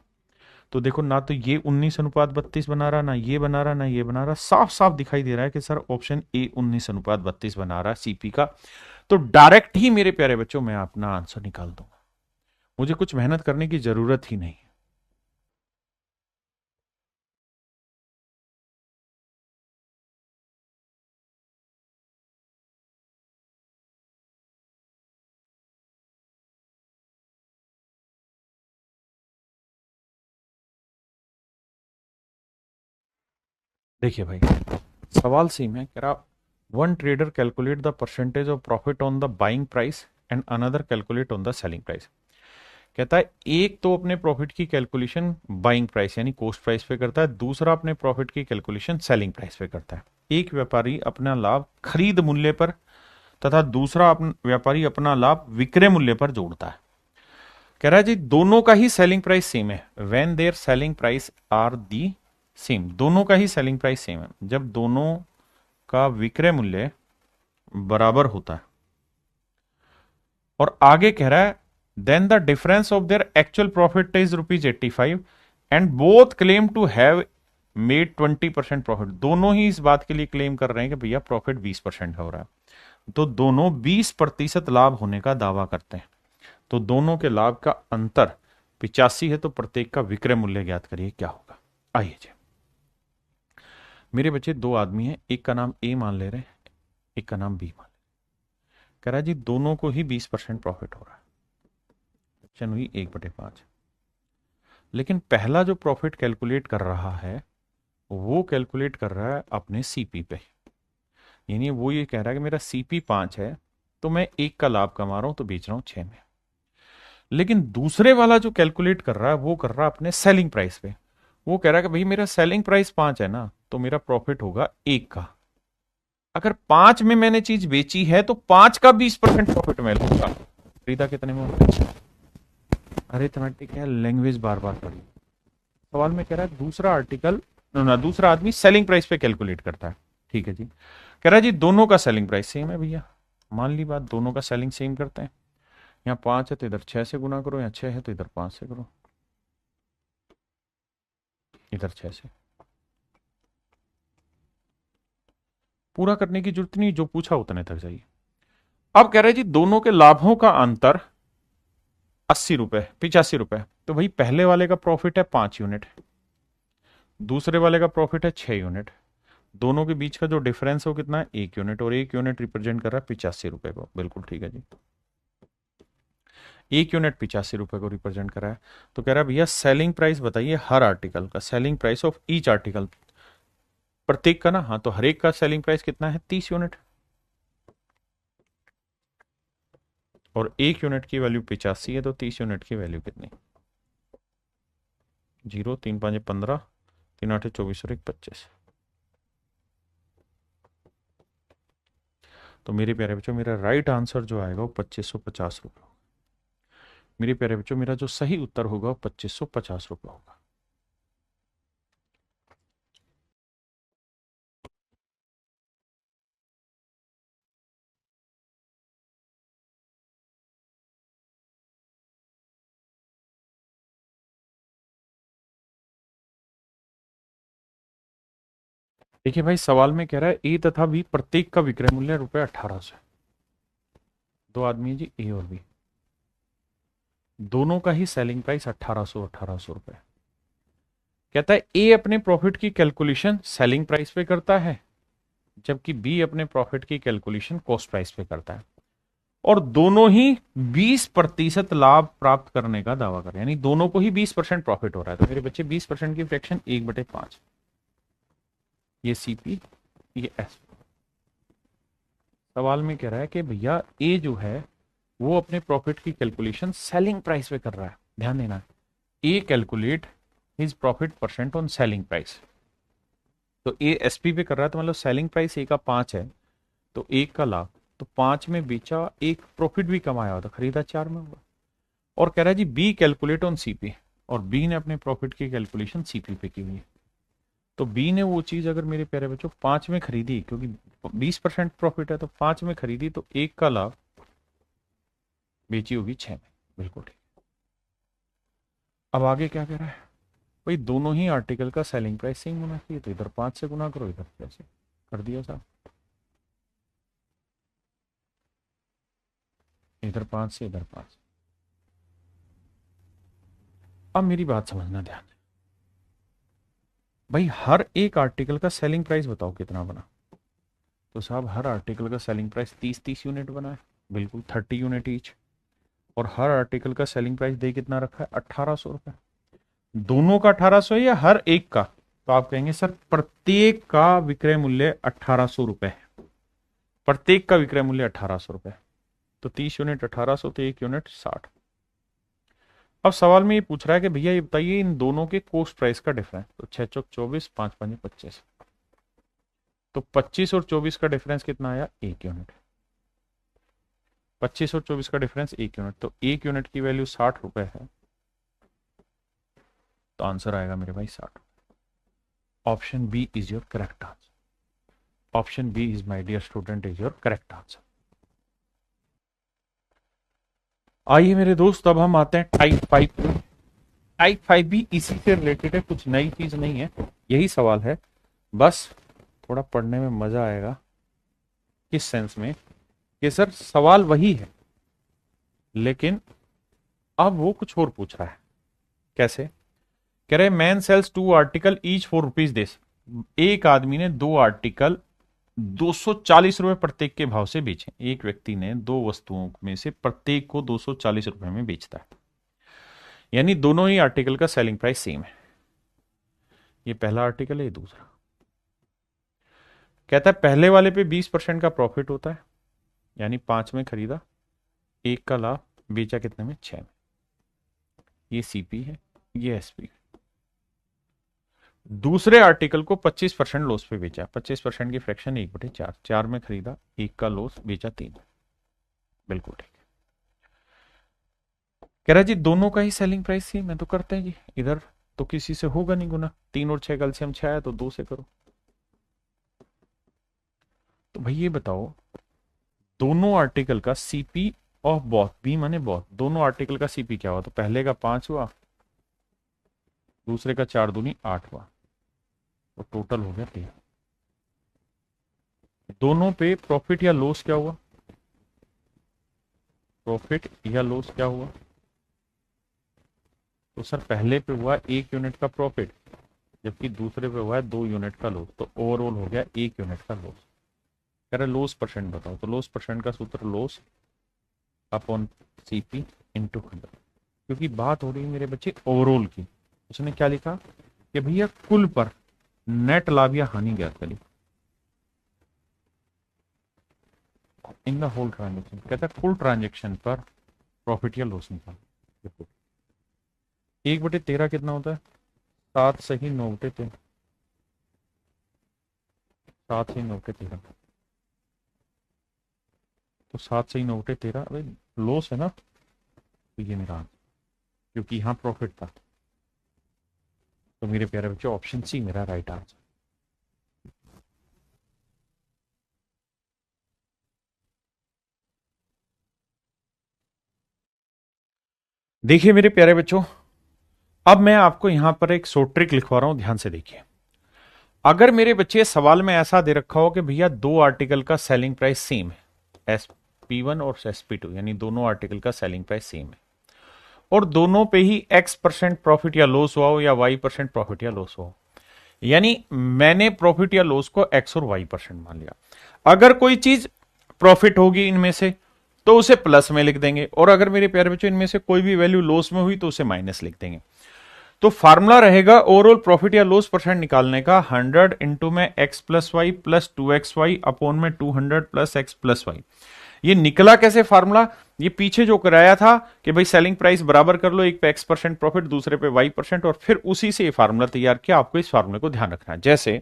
तो देखो ना तो ये 19:32 बना रहा, ना ये बना रहा, ना ये बना रहा, साफ साफ दिखाई दे रहा है कि सर ऑप्शन ए 19:32 बना रहा है सीपी का। तो डायरेक्ट ही मेरे प्यारे बच्चों मैं अपना आंसर निकाल दूंगा, मुझे कुछ मेहनत करने की जरूरत ही नहीं। देखिए भाई सवाल सेम है, कह रहा one trader calculate the percentage of profit on the buying price and another calculate on the selling price. कहता है एक तो अपने प्रॉफिट की कैलकुलेशन बाइंग प्राइस यानी कॉस्ट प्राइस पे करता है, दूसरा अपने प्रॉफिट की कैलकुलेशन सेलिंग प्राइस पे करता है। एक व्यापारी अपना लाभ खरीद मूल्य पर तथा दूसरा व्यापारी अपना लाभ विक्रय मूल्य पर जोड़ता है। कह रहा है जी दोनों का ही सेलिंग प्राइस सेम है, when their selling price are the same, दोनों का ही सेलिंग प्राइस सेम है जब दोनों का विक्रय मूल्य बराबर होता है। और आगे कह रहा है then the difference of their actual profit is ₹85 and both claim to have made 20% profit. दोनों ही इस बात के लिए क्लेम कर रहे हैं कि भैया प्रॉफिट 20% का हो रहा है, तो दोनों 20% लाभ होने का दावा करते हैं। तो दोनों के लाभ का अंतर 85 है, तो प्रत्येक का विक्रय मूल्य ज्ञात करिए क्या होगा। आइए जी मेरे बच्चे, दो आदमी हैं, एक का नाम ए मान ले रहे हैं, एक का नाम बी मान ले। कह रहा है जी दोनों को ही 20% प्रॉफिट हो रहा है, ऑप्शन हुई 1/5। लेकिन पहला जो प्रॉफिट कैलकुलेट कर रहा है वो कैलकुलेट कर रहा है अपने सीपी पे, यानी वो ये कह रहा है कि मेरा सीपी 5 है तो मैं 1 का लाभ कमा रहा हूं तो बेच रहा हूं 6 में। लेकिन दूसरे वाला जो कैलकुलेट कर रहा है वो कर रहा है अपने सेलिंग प्राइस पे, वो कह रहा है कि भाई मेरा सेलिंग प्राइस 5 है ना, तो मेरा प्रॉफिट होगा 1 का। अगर 5 में मैंने चीज बेची है तो 5 का 20% प्रॉफिट मैं लूंगा। खरीदा कितने में होगा? अरिथमेटिक है, लैंग्वेज बार बार पढ़ी। सवाल में कह रहा है दूसरा आर्टिकल ना, दूसरा आदमी सेलिंग प्राइस पे कैलकुलेट करता है, ठीक है जी। कह रहा है जी दोनों का सेलिंग प्राइस सेम है भैया, मान ली बात, दोनों का सेलिंग सेम करते हैं। यहाँ 5 है तो इधर 6 से गुना करो, यहाँ 6 है तो इधर 5 से करो, इधर 6 से। पूरा करने की जरूरत नहीं, जो पूछा उतने तक जाइए। अब कह रहे हैं जी दोनों के लाभों का अंतर 80 रुपए 85 रुपए, तो भाई पहले वाले का प्रॉफिट है 5 यूनिट, दूसरे वाले का प्रॉफिट है 6 यूनिट, दोनों के बीच का जो डिफरेंस है वो कितना है 1 यूनिट, और 1 यूनिट रिप्रेजेंट कर रहा है 85 रुपए को, बिल्कुल ठीक है जी। 1 यूनिट 85 रुपए को रिप्रेजेंट करा है। तो कह रहा है भैया सेलिंग प्राइस बताइए हर आर्टिकल का, selling price of each article, प्रत्येक का ना, हाँ तो हर एक का सेलिंग प्राइस कितना है 30 यूनिट, और 1 यूनिट की वैल्यू 85 है, तो 30 यूनिट की वैल्यू कितनी, 0 3 5 15, 3 8 24 और 1 25। तो मेरे प्यारे बच्चों मेरा राइट आंसर जो आएगा वो 2550 रुपये होगा। मेरे प्यारे बच्चों मेरा जो सही उत्तर होगा वो 2550 रुपये होगा। देखिए भाई, सवाल में कह रहा है ए तथा बी प्रत्येक का विक्रय मूल्य ₹1800 है। दो आदमी है जी, ए और बी, दोनों का ही सेलिंग प्राइस 1800 रुपए। कहता है ए अपने प्रॉफिट की कैलकुलेशन सेलिंग प्राइस पे करता है, जबकि बी अपने प्रॉफिट की कैलकुलेशन कॉस्ट प्राइस पे करता है, और दोनों ही 20% लाभ प्राप्त करने का दावा कर रहे हैं, यानी दोनों को ही 20% प्रॉफिट हो रहा है। तो मेरे बच्चे 20% की फ्रैक्शन 1/5, ये सीपी, ये एस। सवाल में कह रहा है कि भैया ए जो है वो अपने प्रॉफिट की कैलकुलेशन सेलिंग प्राइस पे कर रहा है। ध्यान देना, ए calculate his profit percent on selling price. तो ए एसपी पे कर रहा है, तो मतलब सेलिंग प्राइस ए का 5 है, तो 1 का लाभ, तो 5 में बेचा, एक प्रॉफिट भी कमाया होता, खरीदा 4 में होगा। और कह रहा है जी बी कैलकुलेट ऑन सीपी, और बी ने अपने प्रॉफिट की कैलकुलेशन सीपी पे की हुई है। तो बी ने वो चीज अगर मेरे प्यारे बच्चों 5 में खरीदी, क्योंकि 20% प्रॉफिट है, तो 5 में खरीदी, तो 1 का लाभ, बेची होगी 6 में। बिल्कुल ठीक। अब आगे क्या कह रहा है भाई, दोनों ही आर्टिकल का सेलिंग प्राइस सेम होना चाहिए, तो इधर 5 से गुना करो, इधर कैसे कर दिया साहब, इधर 5 से इधर 5। अब मेरी बात समझना ध्यान से भाई, हर एक आर्टिकल का सेलिंग प्राइस बताओ कितना बना। तो साहब हर आर्टिकल का सेलिंग प्राइस 30-30 यूनिट बना है, बिल्कुल 30 यूनिट ईच। और हर आर्टिकल का सेलिंग प्राइस दे कितना रखा है, 1800 रुपए। दोनों का 1800 है या हर एक का? तो आप कहेंगे सर प्रत्येक का विक्रय मूल्य 1800 रुपए है, प्रत्येक का विक्रय मूल्य 1800 रुपए। तो 30 यूनिट 1800, तो 1 यूनिट 60। अब सवाल में ये पूछ रहा है कि भैया ये बताइए इन दोनों के कॉस्ट प्राइस का डिफरेंस। तो 6 चौक 24, 5 5 25, तो 25 और 24 का डिफरेंस कितना आया, 1 यूनिट। 25 और 24 का डिफरेंस 1 यूनिट, तो 1 यूनिट की वैल्यू 60 रुपए है, तो आंसर आएगा मेरे भाई 60। Option B is your correct answer. Option B is my dear student is your correct answer. आइए मेरे दोस्त, अब हम आते हैं टाइप 5 पे। टाइप 5 भी इसी से रिलेटेड है, कुछ नई चीज नहीं है, यही सवाल है, बस थोड़ा पढ़ने में मजा आएगा। किस सेंस में कि सर सवाल वही है, लेकिन अब वो कुछ और पूछ रहा है। कैसे? कह रहे मैन सेल्स 2 आर्टिकल ईच ₹4 देस। एक आदमी ने 2 आर्टिकल 240 रुपए प्रत्येक के भाव से बेचे। एक व्यक्ति ने 2 वस्तुओं में से प्रत्येक को 240 रुपए में बेचता है, यानी दोनों ही आर्टिकल का सेलिंग प्राइस सेम है। ये पहला आर्टिकल है, ये दूसरा। कहता है पहले वाले पे 20% का प्रॉफिट होता है, यानी 5 में खरीदा, 1 का लाभ, बेचा कितने में, 6 में। ये सीपी है, ये एसपी। दूसरे आर्टिकल को 25% लॉस पे बेचा, 25% की फ्रैक्शन 1/4, 4 में खरीदा, 1 का लॉस, बेचा 3 में। बिल्कुल ठीक। कह रहा जी दोनों का ही सेलिंग प्राइस ही मैं तो करते हैं जी, इधर तो किसी से होगा नहीं गुना, 3 और 6 कैल्शियम 6 है, तो 2 से करो। तो भाई ये बताओ दोनों आर्टिकल का सीपी ऑफ बॉथ, बी माने बॉथ, दोनों आर्टिकल का सीपी क्या हुआ? तो पहले का 5 हुआ, दूसरे का 4 दूनी 8 हुआ, तो टोटल हो गया 13। दोनों पे प्रॉफिट या लॉस क्या हुआ? प्रॉफिट या लॉस क्या हुआ? तो सर पहले पे हुआ 1 यूनिट का प्रॉफिट, जबकि दूसरे पे हुआ है 2 यूनिट का लॉस, तो ओवरऑल हो गया 1 यूनिट का लॉस। कह रहे लॉस परसेंट बताओ, तो लॉस परसेंट का सूत्र लॉस अपॉन सीपी इंटू 100, क्योंकि बात हो रही है मेरे बच्चे ओवरऑल की। उसने क्या लिखा कि भैया कुल पर नेट लाभ या हानि ज्ञात करी इन द होल ट्रांजेक्शन। कहता है कुल ट्रांजेक्शन पर प्रॉफिट या लॉस निकाल। 1/13 कितना होता है? 7 सही 9/13, 7 सही 9/13। तो 7 से ही 9 बटे 13, अरे लॉस है ना, तो ये मेरा आंसर, क्योंकि यहाँ प्रॉफिट था। तो मेरे प्यारे बच्चों ऑप्शन सी मेरा राइट आंसर। देखिए मेरे प्यारे बच्चों, अब मैं आपको यहां पर एक शॉर्ट ट्रिक लिखवा रहा हूं, ध्यान से देखिए। अगर मेरे बच्चे सवाल में ऐसा दे रखा हो कि भैया दो आर्टिकल का सेलिंग प्राइस सेम है, SP1 और SP2, यानी दोनों आर्टिकल का सेलिंग प्राइस सेम है, और दोनों पे ही X% प्रॉफिट या लॉस हुआ हो या Y% प्रॉफिट या लॉस हुआ हो, यानी मैंने प्रॉफिट या लॉस को X और Y% मान लिया। अगर कोई चीज प्रॉफिट होगी इनमें से तो उसे प्लस में लिख देंगे, और अगर मेरे प्यारे बच्चों इनमें से कोई भी वैल्यू लॉस में हुई तो उसे माइनस लिख देंगे। तो फार्मूला रहेगा ओवरऑल प्रॉफिट या लॉस परसेंट निकालने का 100 इंटू में x plus Y plus 2xy upon में 200 प्लस x प्लस वाई। ये निकला कैसे फार्मूला? ये पीछे जो कराया था कि भाई सेलिंग प्राइस बराबर कर लो, एक पे x% प्रॉफिट दूसरे पे y%, और फिर उसी से ये फार्मूला तैयार किया। आपको इस फार्मूले को ध्यान रखना है। जैसे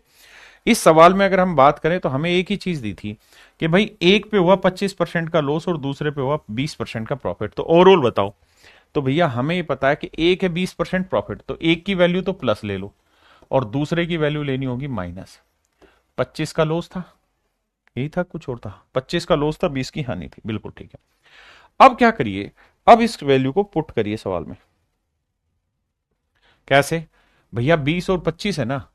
इस सवाल में अगर हम बात करें तो हमें एक ही चीज दी थी कि भाई एक पे हुआ 25% का लॉस और दूसरे पे हुआ 20% का प्रॉफिट, तो ओवरऑल बताओ। तो भैया हमें ये पता है कि एक है 20% प्रॉफिट, तो एक की वैल्यू तो प्लस ले लो और दूसरे की वैल्यू लेनी होगी माइनस। 25 का लॉस था, यही था, कुछ और था, 25 का लॉस था, 20 की हानि थी, बिल्कुल ठीक है। अब क्या करिए, अब इस वैल्यू को पुट करिए सवाल में। कैसे भैया? 20 और 25 है ना,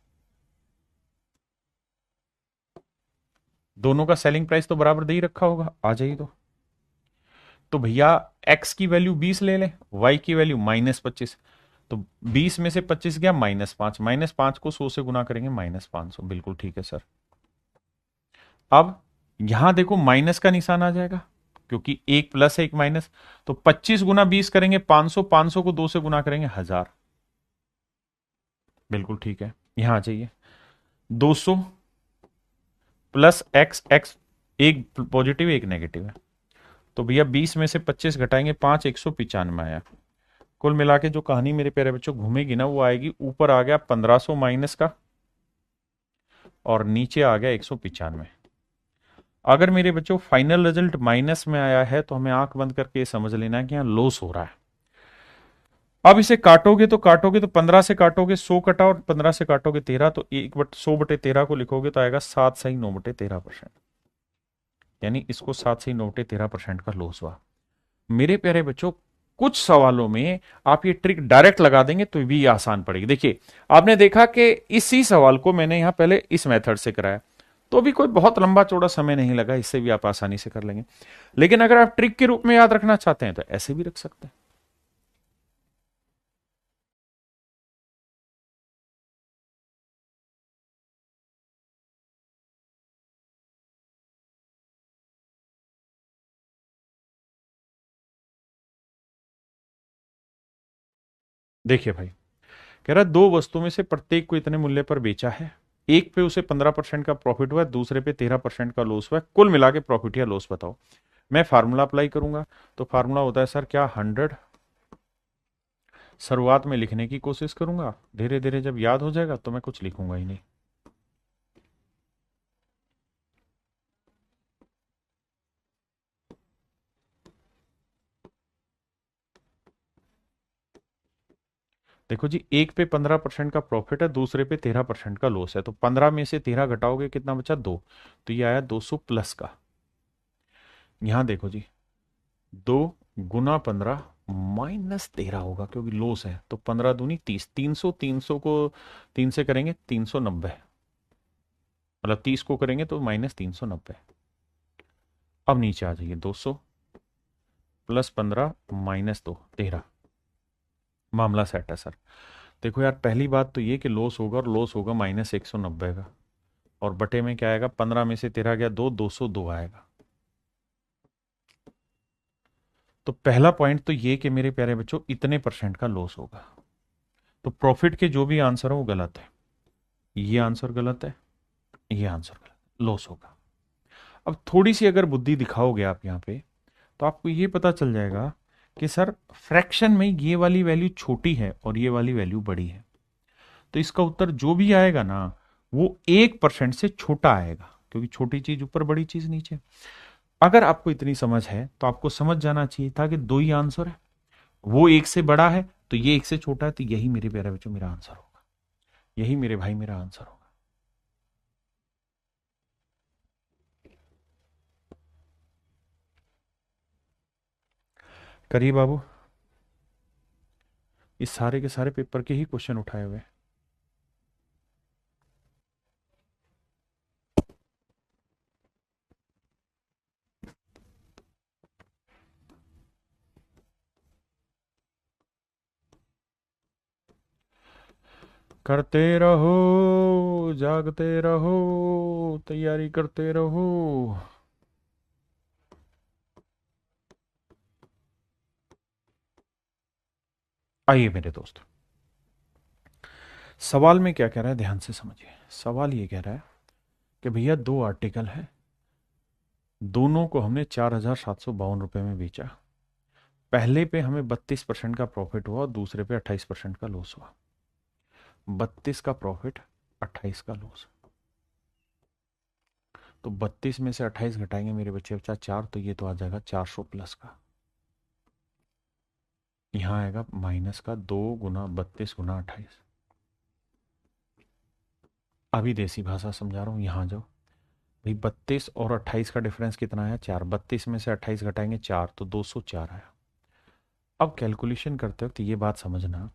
दोनों का सेलिंग प्राइस तो बराबर दे ही रखा होगा, आ जाइए। तो भैया x की वैल्यू 20 ले लें, y की वैल्यू -25, तो 20 में से 25 गया -5, -5 को 100 से गुना करेंगे -500, बिल्कुल ठीक है सर। अब यहां देखो माइनस का निशान आ जाएगा क्योंकि एक प्लस है एक माइनस, तो 25 गुना 20 करेंगे 500, 500 को 2 से गुना करेंगे 1000, बिल्कुल ठीक है। यहां आ जाइए, 200 प्लस एक्स, एक्स एक पॉजिटिव एक नेगेटिव है, तो भैया 20 में से 25 घटाएंगे 5, 195 आया। कुल मिला के जो कहानी मेरे प्यारे बच्चों घूमेगी ना, वो आएगी, ऊपर आ गया 1500 माइनस का और नीचे आ गया 195। अगर मेरे बच्चों फाइनल रिजल्ट माइनस में आया है तो हमें आंख बंद करके समझ लेना है कि यहां लॉस हो रहा है। अब इसे काटोगे तो 15 से काटोगे 100 कटा और 15 से काटोगे 13, तो 100/13 को लिखोगे तो आएगा 7 सही 9/13%, यानी इसको 7 सही 9/13% का लॉस हुआ। मेरे प्यारे बच्चों कुछ सवालों में आप ये ट्रिक डायरेक्ट लगा देंगे तो भी आसान पड़ेगी। देखिए आपने देखा कि इसी सवाल को मैंने यहां पहले इस मेथड से कराया, तो भी कोई बहुत लंबा चौड़ा समय नहीं लगा, इससे भी आप आसानी से कर लेंगे। लेकिन अगर आप ट्रिक के रूप में याद रखना चाहते हैं तो ऐसे भी रख सकते हैं। देखिए भाई, कह रहा दो वस्तुओं में से प्रत्येक को इतने मूल्य पर बेचा है, एक पे उसे 15% का प्रॉफिट हुआ है, दूसरे पे 13% का लॉस हुआ है, कुल मिला के प्रॉफिट या लॉस बताओ। मैं फार्मूला अप्लाई करूंगा, तो फार्मूला होता है सर क्या, 100। शुरुआत में लिखने की कोशिश करूंगा, धीरे धीरे जब याद हो जाएगा तो मैं कुछ लिखूंगा ही नहीं। देखो जी, एक पे 15% का प्रॉफिट है, दूसरे पे 13% का लॉस है, तो 15 में से 13 घटाओगे कितना बचा, 2, तो ये आया 200 प्लस का। यहां देखो जी, 2 गुना 15 -13 होगा क्योंकि लॉस है, तो 15 दूनी 30, 300, 300 को 3 से करेंगे 390, मतलब 30 को करेंगे तो -390। अब नीचे आ जाइए, 200 प्लस 15 -2, 13, मामला सेट है सर। देखो यार, पहली बात तो ये कि लॉस होगा, और लॉस होगा -190 का, और बटे में क्या आएगा, 15 में से 13 गया 2, 202 आएगा। तो पहला पॉइंट तो ये कि मेरे प्यारे बच्चों इतने परसेंट का लॉस होगा, तो प्रॉफिट के जो भी आंसर हो वो गलत है, ये आंसर गलत है, ये आंसर गलत, लॉस होगा। अब थोड़ी सी अगर बुद्धि दिखाओगे आप यहाँ पे, तो आपको ये पता चल जाएगा कि सर फ्रैक्शन में ये वाली वैल्यू छोटी है और ये वाली वैल्यू बड़ी है, तो इसका उत्तर जो भी आएगा ना वो 1% से छोटा आएगा, क्योंकि छोटी चीज ऊपर बड़ी चीज नीचे। अगर आपको इतनी समझ है तो आपको समझ जाना चाहिए था कि दो ही आंसर है, वो एक से बड़ा है तो ये एक से छोटा है, तो यही मेरे प्यारे बच्चों मेरा आंसर होगा, यही मेरे भाई मेरा आंसर होगा। करिए बाबू, इस सारे के सारे पेपर के ही क्वेश्चन उठाए हुए। करते रहो, जागते रहो, तैयारी करते रहो। आइए मेरे दोस्त, सवाल में क्या कह रहा है ध्यान से समझिए। सवाल ये कह रहा है कि भैया दो आर्टिकल है, दोनों को हमने 4,752 रुपये में बेचा। पहले पे हमें 32% का प्रॉफिट हुआ और दूसरे पे 28% का लॉस हुआ। 32 का प्रॉफिट, 28 का लॉस। तो 32 में से 28 घटाएंगे मेरे बच्चे बच्चा 4, तो ये तो आ जाएगा 400 प्लस का। यहां आएगा माइनस का 2 × 32 × 28। अभी देसी भाषा समझा रहा हूं, यहां जाओ भाई। 32 और 28 का डिफरेंस कितना आया? 4। 32 में से 28 घटाएंगे 4, तो 204 आया। अब कैलकुलेशन करते वक्त ये बात समझना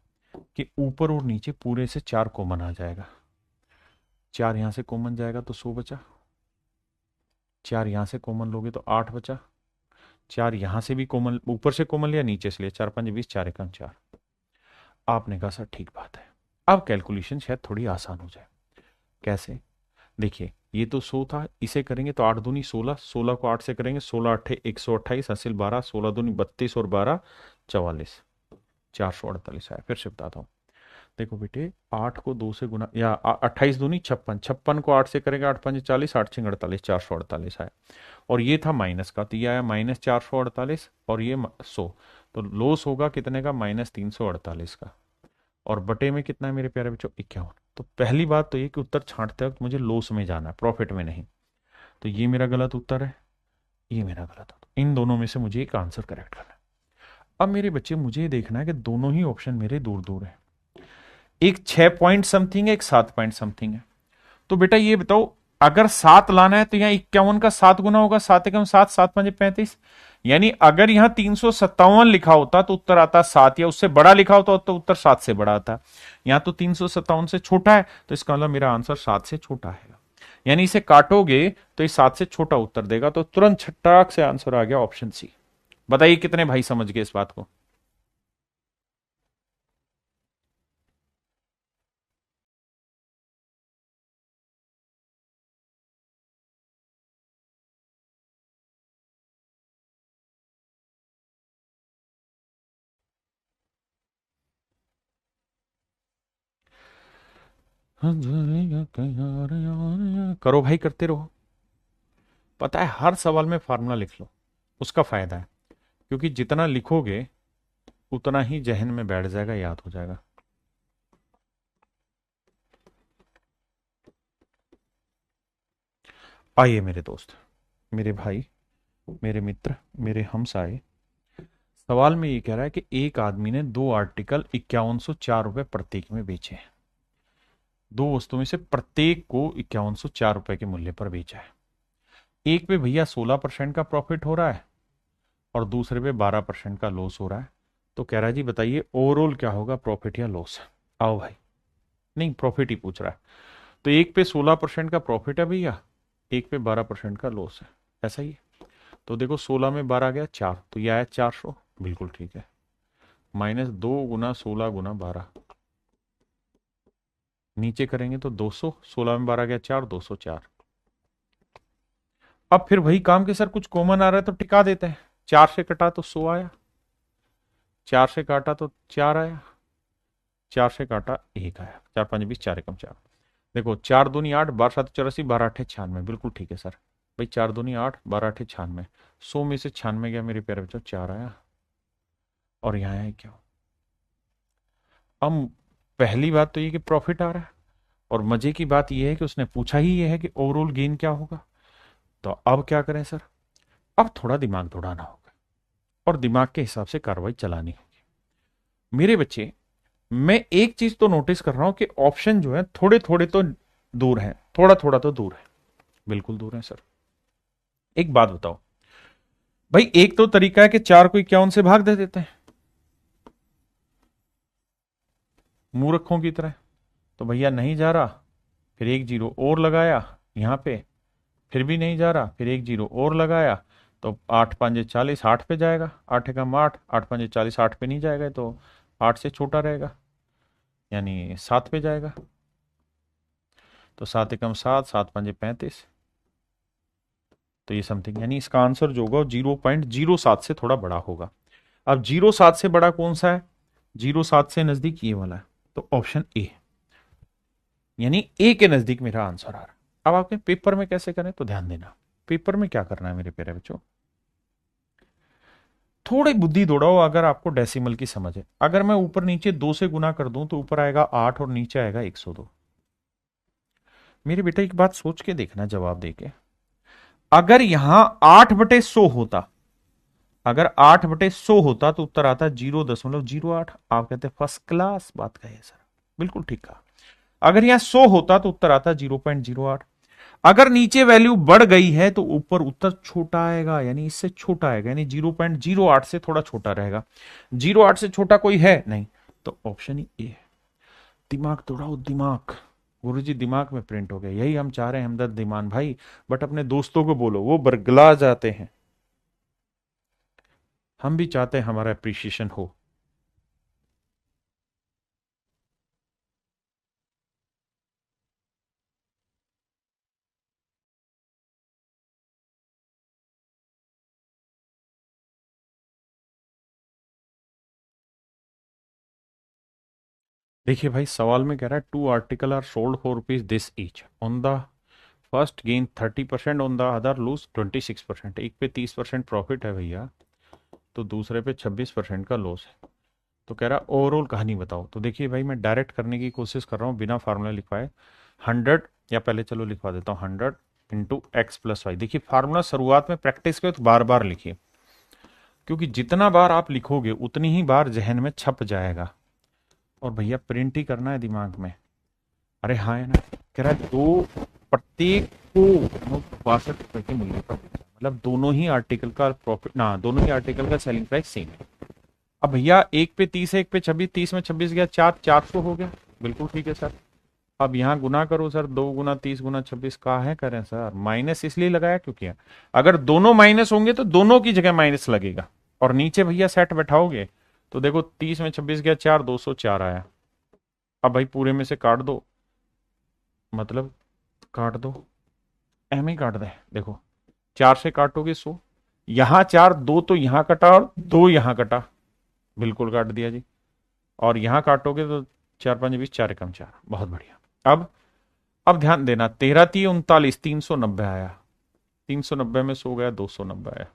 कि ऊपर और नीचे पूरे से 4 कॉमन आ जाएगा। 4 यहां से कॉमन जाएगा तो 100 बचा। 4 यहां से कॉमन लोगे तो 8 बचा। 4 यहां से भी कॉमन, ऊपर से कॉमन लिया, नीचे से लिया, 4 5 20, 4 1 4। आपने कहा सर ठीक बात है, अब कैलकुलेशन शायद थोड़ी आसान हो जाए। कैसे? देखिए, ये तो 100 था, इसे करेंगे तो 8 दूनी 16, 16 को 8 से करेंगे, 16 8 128, हासिल 12, 16 दूनी 32 और 12 44, 448 आया। फिर से बताता हूँ, देखो बेटे, 8 को 2 से गुना, या 28 दूनी 56, 56 को 8 से करेंगे, 8 5 40, 8 6 48, 448 आया। और ये था माइनस का, तो ये आया -448, और ये 100, तो लॉस होगा कितने का? -348 का। और बटे में कितना है मेरे प्यारे बच्चों? 51। तो पहली बात तो ये कि उत्तर छांटते वक्त मुझे लॉस में जाना है, प्रॉफिट में नहीं। तो ये मेरा गलत उत्तर है, ये मेरा गलत उत्तर। इन दोनों में से मुझे एक आंसर करेक्ट करना है। अब मेरे बच्चे मुझे ये देखना है कि दोनों ही ऑप्शन मेरे दूर दूर है। एक 6 पॉइंट समथिंग है, एक 7 पॉइंट समथिंग है। तो बेटा ये बताओ, अगर 7 लाना है तो यहाँ 51 का 7 गुना होगा, 7 एकम 7, 7 5 35। यानी अगर यहां 357 लिखा होता तो उत्तर आता 7, या उससे बड़ा लिखा होता तो उत्तर 7 से बड़ा आता। यहां तो 357 से छोटा है, तो इसका मतलब मेरा आंसर 7 से छोटा है। यानी इसे काटोगे तो ये 7 से छोटा उत्तर देगा, तो तुरंत छटाक से आंसर आ गया ऑप्शन सी। बताइए कितने भाई समझ गए इस बात को? करो भाई, करते रहो। पता है, हर सवाल में फार्मूला लिख लो, उसका फायदा है। क्योंकि जितना लिखोगे उतना ही जहन में बैठ जाएगा, याद हो जाएगा। आइए मेरे दोस्त, मेरे भाई, मेरे मित्र, मेरे हमसाए, सवाल में ये कह रहा है कि एक आदमी ने दो आर्टिकल 5104 रुपए प्रत्येक में बेचे हैं। दो वस्तुओं से प्रत्येक को 5104 रुपए के मूल्य पर बेचा है। एक पे भैया 16% का प्रॉफिट हो रहा है और दूसरे पे 12% का लॉस हो रहा है। तो कह रहा है जी बताइए ओवरऑल क्या होगा, प्रॉफिट या लॉस? आओ भाई, नहीं प्रॉफिट ही पूछ रहा है। तो एक पे 16% का प्रॉफिट है भैया, एक पे 12% का लॉस है, ऐसा ही है। तो देखो 16 में 12 आ गया 4, तो यह आया 400, बिल्कुल ठीक है। -2 × 16 × 12, नीचे करेंगे तो 200, 16 में 12 गया 4, 204। अब फिर वही काम के सर, कुछ कॉमन आ रहा है तो टिका देते हैं। 4 से कटा तो 100 आया, 4 से काटा तो 4 आया, 4 से काटा 1 आया, 4 5 20, 4 एकम 4। देखो 4 दूनी 8, 12 7 84, 12 8 96, बिल्कुल ठीक है सर। भाई 4 दूनी 8, 12 8 96, 100 में से 96 गया मेरे प्यारे बच्चों, 4 आया। और यहाँ है क्या? अब पहली बात तो ये कि प्रॉफिट आ रहा है, और मजे की बात ये है कि उसने पूछा ही ये है कि ओवरऑल गेन क्या होगा। तो अब क्या करें सर? अब थोड़ा दिमाग दौड़ाना होगा और दिमाग के हिसाब से कार्रवाई चलानी होगी। मेरे बच्चे, मैं एक चीज तो नोटिस कर रहा हूं कि ऑप्शन जो है थोड़े थोड़े तो दूर है, थोड़ा थोड़ा तो दूर है, बिल्कुल दूर है सर। एक बात बताओ भाई, एक तो तरीका है कि 4 को 51 से भाग दे देते हैं मूर्खों की तरह, तो भैया नहीं जा रहा, फिर एक जीरो और लगाया यहां पे, फिर भी नहीं जा रहा, फिर एक जीरो और लगाया, तो 8 5 40, 8 पे जाएगा, 8 एकम 8, 8 5 40, 8 पे नहीं जाएगा, तो 8 से छोटा रहेगा, यानी 7 पे जाएगा, तो 7 एकम 7, 7 5 35, तो ये समथिंग, यानी इसका आंसर जो होगा 0.07 से थोड़ा बड़ा होगा। अब 0.7 से बड़ा कौन सा है? 0.7 से नजदीक ये वाला है, तो ऑप्शन ए, यानी ए के नजदीक मेरा आंसर आ रहा है। अब आपके पेपर में कैसे करें तो ध्यान देना, पेपर में क्या करना है मेरे प्यारे बच्चों, थोड़ी बुद्धि दौड़ाओ। अगर आपको डेसिमल की समझ है, अगर मैं ऊपर नीचे 2 से गुना कर दूं तो ऊपर आएगा 8 और नीचे आएगा 102। मेरे बेटा एक बात सोच के देखना जवाब देके, अगर यहां 8/100 होता, अगर 8/100 होता तो उत्तर आता 0.08। आप कहते फर्स्ट क्लास बात कहे सर, बिल्कुल ठीक कहा। अगर यहां 100 होता तो उत्तर आता 0.08। अगर नीचे वैल्यू बढ़ गई है तो ऊपर उत्तर छोटा आएगा, यानी इससे छोटा आएगा, यानी 0.08 से थोड़ा छोटा रहेगा। 0.8 से छोटा कोई है नहीं, तो ऑप्शन ही ए है। दिमाग दौड़ाओ, दिमाग। गुरुजी दिमाग में प्रिंट हो गया, यही हम चाह रहे हैं हमदर्द दीमान भाई, बट अपने दोस्तों को बोलो, वो बरगला जाते हैं। हम भी चाहते हैं हमारा अप्रिशिएशन हो। देखिए भाई, सवाल में कह रहा है 2 article are sold for rupees this each, on the first gain 30%, on the other lose 26%। एक पे 30% प्रॉफिट है भैया, तो दूसरे पे 26% का लॉस है। तो कह रहा ओवरऑल कहानी बताओ। तो देखिए भाई, मैं डायरेक्ट करने की कोशिश कर रहा हूँ बिना फार्मूला लिखवाए। 100, या पहले चलो लिखवा देता हूँ, 100 इंटू एक्स प्लस वाई। देखिए फार्मूला शुरुआत में प्रैक्टिस करो तो बार बार लिखिए, क्योंकि जितना बार आप लिखोगे उतनी ही बार जहन में छप जाएगा। और भैया प्रिंट ही करना है दिमाग में। अरे हाँ है ना, कह रहा है दो प्रत्येक को 62 रुपए के मूल्य का बेचा, मतलब दोनों ही आर्टिकल का प्रॉफिट ना, दोनों ही आर्टिकल का सेलिंग प्राइस सेम है। अब भैया एक पे 30 है, एक पे 26, 30 में 26 गया 4, 400 हो गया, बिल्कुल ठीक है सर। अब यहाँ गुना करो सर, 2 गुना 30 गुना 26 का है करें सर, माइनस इसलिए लगाया क्योंकि अगर दोनों माइनस होंगे तो दोनों की जगह माइनस लगेगा। और नीचे भैया सेट बैठाओगे तो देखो 30 में 26 गया 4, 204 आया। अब भाई पूरे में से काट दो, मतलब काट दो, एम ही काट दे। देखो 4 से काटोगे 100, यहां 4, 2 तो यहां कटा और 2 यहां कटा, बिल्कुल काट दिया जी। और यहां काटोगे तो 4 5 20, 4 एकम 4, बहुत बढ़िया। अब ध्यान देना, 13 3 39, 390 आया, 390 में 100 गया, 290 आया,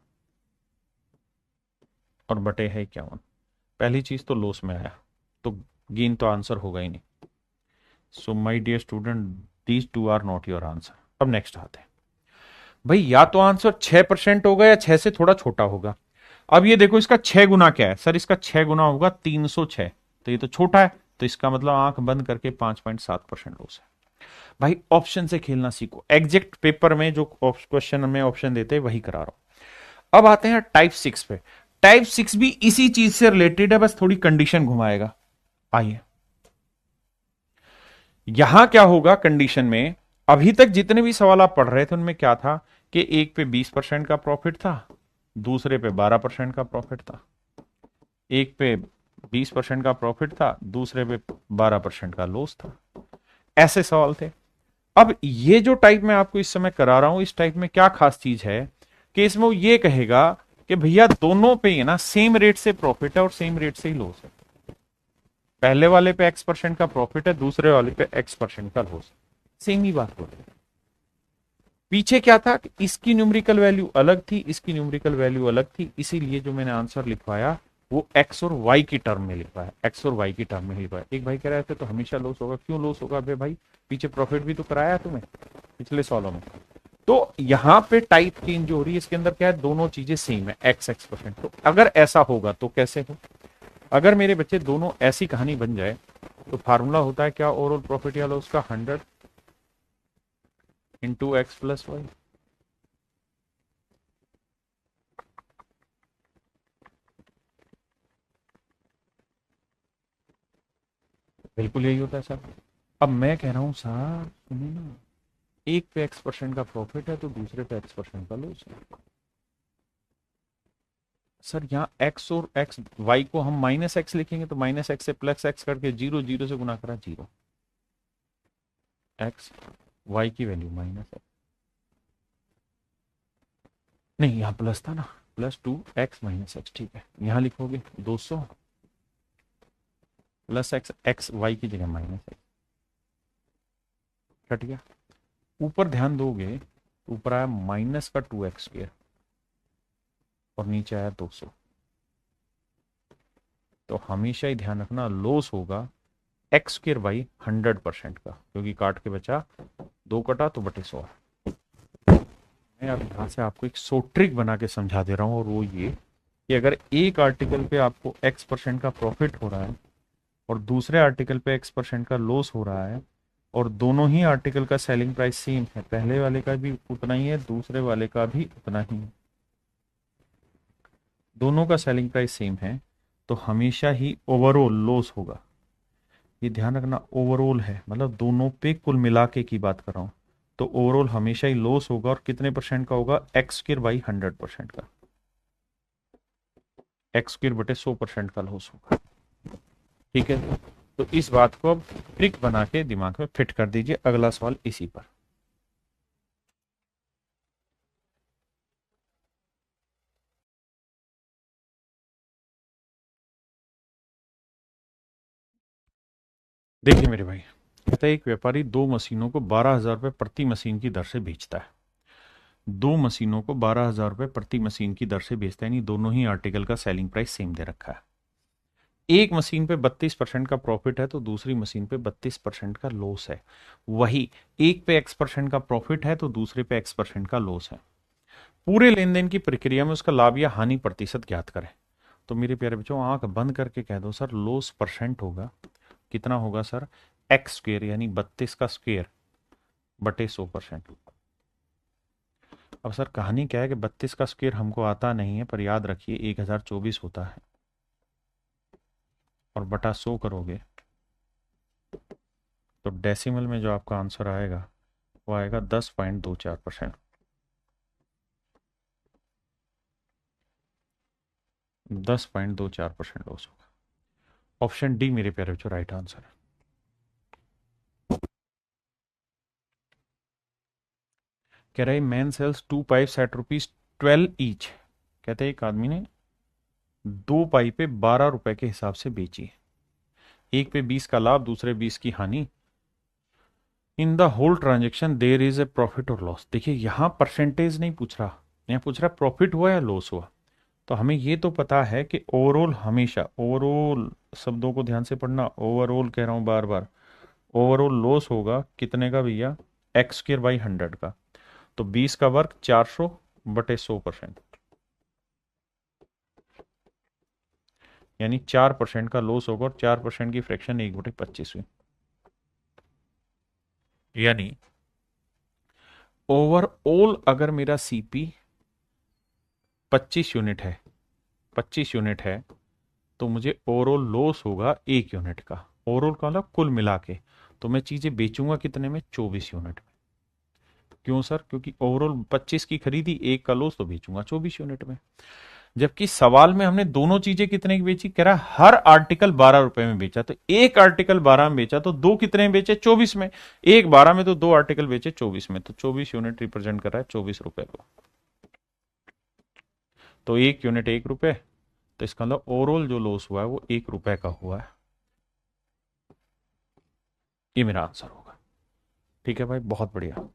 और बटे है 51। पहली चीज तो लॉस में आया, तो गेन तो आंसर होगा ही नहीं। So my dear student, these two are not your answer. अब नेक्स्ट आते हैं भाई, या तो आंसर 6% होगा या 6 से थोड़ा छोटा होगा। अब ये देखो इसका 6 गुना क्या है सर, इसका 6 गुना होगा 306, तो ये तो छोटा है, तो इसका मतलब आंख बंद करके 5.7% लॉस है। भाई ऑप्शन से खेलना सीखो, एग्जैक्ट पेपर में जो क्वेश्चन में ऑप्शन देते हैं वही करा रहा हूं। अब आते हैं टाइप 6 पे। टाइप 6 भी इसी चीज से रिलेटेड है, बस थोड़ी कंडीशन घुमाएगा। आइए, यहां क्या होगा कंडीशन में, अभी तक जितने भी सवाल आप पढ़ रहे थे उनमें क्या था कि एक पे 20% का प्रॉफिट था, दूसरे पे 12% का प्रॉफिट था। एक पे 20% का प्रॉफिट था, दूसरे पे 12% का लॉस था। ऐसे सवाल थे। अब ये जो टाइप मैं आपको इस समय करा रहा हूं, इस टाइप में क्या खास चीज है कि इसमें वो ये कहेगा कि भैया दोनों पे ही ना सेम रेट से प्रॉफिट है और सेम रेट से ही लॉस है। पहले वाले पे X% का प्रॉफिट है, दूसरे वाले पे X% का लॉस, सेम ही बात हो रही है। पीछे क्या था कि इसकी न्यूमेरिकल वैल्यू अलग थी, इसकी न्यूमेरिकल वैल्यू अलग थी, इसीलिए जो मैंने आंसर लिखवाया वो एक्स और वाई की टर्म में लिखवाया, एक्स और वाई की टर्म में लिखवाया। एक भाई कह रहे थे तो हमेशा लॉस होगा, क्यों लॉस होगा भाई, पीछे प्रॉफिट भी तो कराया तुम्हें पिछले सालों में। तो यहां पे टाइप चेंज हो रही है, इसके अंदर क्या है, दोनों चीजें सेम है, x%। तो अगर ऐसा होगा तो कैसे हो, अगर मेरे बच्चे दोनों ऐसी कहानी बन जाए तो फार्मूला होता है क्या, ओवरऑल प्रॉफिट या लॉस का 100 इंटू एक्स प्लस वाई। बिल्कुल यही होता है सर। अब मैं कह रहा हूं सर सुनिए ना, एक पे x% का प्रॉफिट है तो दूसरे पे x% का लॉस है। सर यहाँ x और x y को हम माइनस एक्स लिखेंगे तो माइनस एक्स से प्लस एक्स करके जीरो, जीरो से गुना करा जीरो, एक्स y की वैल्यू माइनस है, नहीं यहाँ प्लस था ना, +2x - x, ठीक है, यहाँ लिखोगे 200 प्लस एक्स, एक्स वाई की जगह माइनस एक्स, कट गया। ऊपर ध्यान दोगे तो ऊपर आया माइनस का 2x² और नीचे आया 200। तो हमेशा ही ध्यान रखना लॉस होगा x² बाई 100% का, क्योंकि काट के बचा 2 कटा तो बटे 100। मैं अब यहाँ से आपको एक सो ट्रिक बना के समझा दे रहा हूँ, और वो ये कि अगर एक आर्टिकल पे आपको x% का प्रॉफिट हो रहा है और दूसरे आर्टिकल पे x% का लॉस हो रहा है, और दोनों ही आर्टिकल का सेलिंग प्राइस सेम है, पहले वाले का भी उतना ही है, दूसरे वाले का भी उतना ही है, दोनों का सेलिंग प्राइस सेम है, तो हमेशा ही ओवरऑल लॉस होगा। ये ध्यान रखना, ओवरऑल है मतलब दोनों पे कुल मिला के की बात कर रहा हूं, तो ओवरऑल हमेशा ही लॉस होगा, और कितने परसेंट का होगा, x² बाई 100% का, x² बटे 100% का लॉस होगा। ठीक है, तो इस बात को अब ट्रिक बना के दिमाग में फिट कर दीजिए, अगला सवाल इसी पर। देखिए मेरे भाई, कहता है एक व्यापारी दो मशीनों को 12,000 रुपये प्रति मशीन की दर से बेचता है, दो मशीनों को 12,000 रुपये प्रति मशीन की दर से बेचता है, यानी दोनों ही आर्टिकल का सेलिंग प्राइस सेम दे रखा है। एक मशीन पे 32% का प्रॉफिट है तो दूसरी मशीन पे 32% का लॉस है। वही एक पे x% का प्रॉफिट है तो दूसरे पे x% का लॉस है। पूरे लेन देन की प्रक्रिया में उसका लाभ या हानि प्रतिशत ज्ञात करें। तो मेरे प्यारे बच्चों, आंख बंद करके कह दो सर, लॉस परसेंट होगा, कितना होगा सर, x² यानी 32 का स्क्वेयर बटे 100%। अब सर कहानी क्या है कि 32 का स्क्वेयर हमको आता नहीं है, पर याद रखिए 1024 होता है, और बटा 100 करोगे तो डेसिमल में जो आपका आंसर आएगा वो आएगा 10.24%। 10.24% लॉस होगा। ऑप्शन डी मेरे प्यारे बच्चों राइट आंसर है। कह रहे मैन सेल्स 2 पाइप्स एट ₹12 ईच। कहते हैं एक आदमी ने दो पाइपें 12 रुपए के हिसाब से बेची, एक पे 20 का लाभ, दूसरे 20 की हानि। In the whole transaction there is a profit और लॉस। देखिए यहां परसेंटेज नहीं पूछ रहा, यहाँ पूछ रहा प्रॉफिट हुआ या लॉस हुआ। तो हमें ये तो पता है कि ओवरऑल, हमेशा ओवरऑल शब्दों को ध्यान से पढ़ना, ओवरऑल कह रहा हूं बार बार, ओवरऑल लॉस होगा कितने का भैया, x² बाई 100 का, तो 20 का वर्ग 400 बटे 100%, यानी 4% का लॉस होगा, और 4% की फ्रैक्शन 1/25 हुई। यानी ओवरऑल अगर मेरा सीपी 25 यूनिट है, 25 यूनिट है, तो मुझे ओवरऑल लॉस होगा 1 यूनिट का। ओवरऑल का मतलब कुल मिला के, तो मैं चीजें बेचूंगा कितने में, 24 यूनिट में। क्यों सर, क्योंकि ओवरऑल 25 की खरीदी, एक का लॉस, तो बेचूंगा 24 यूनिट में। जबकि सवाल में हमने दोनों चीजें कितने की बेची, कह रहा हर आर्टिकल 12 रुपए में बेचा, तो एक आर्टिकल 12 में बेचा, तो दो कितने में बेचे, 24 में। एक 12 में तो दो आर्टिकल बेचे 24 में, तो 24 यूनिट रिप्रेजेंट कर रहा है 24 रुपए को। तो एक यूनिट 1 रुपए, तो इसका मतलब ओवरऑल जो लॉस हुआ है वो 1 रुपए का हुआ है। ये मेरा आंसर होगा। ठीक है भाई, बहुत बढ़िया।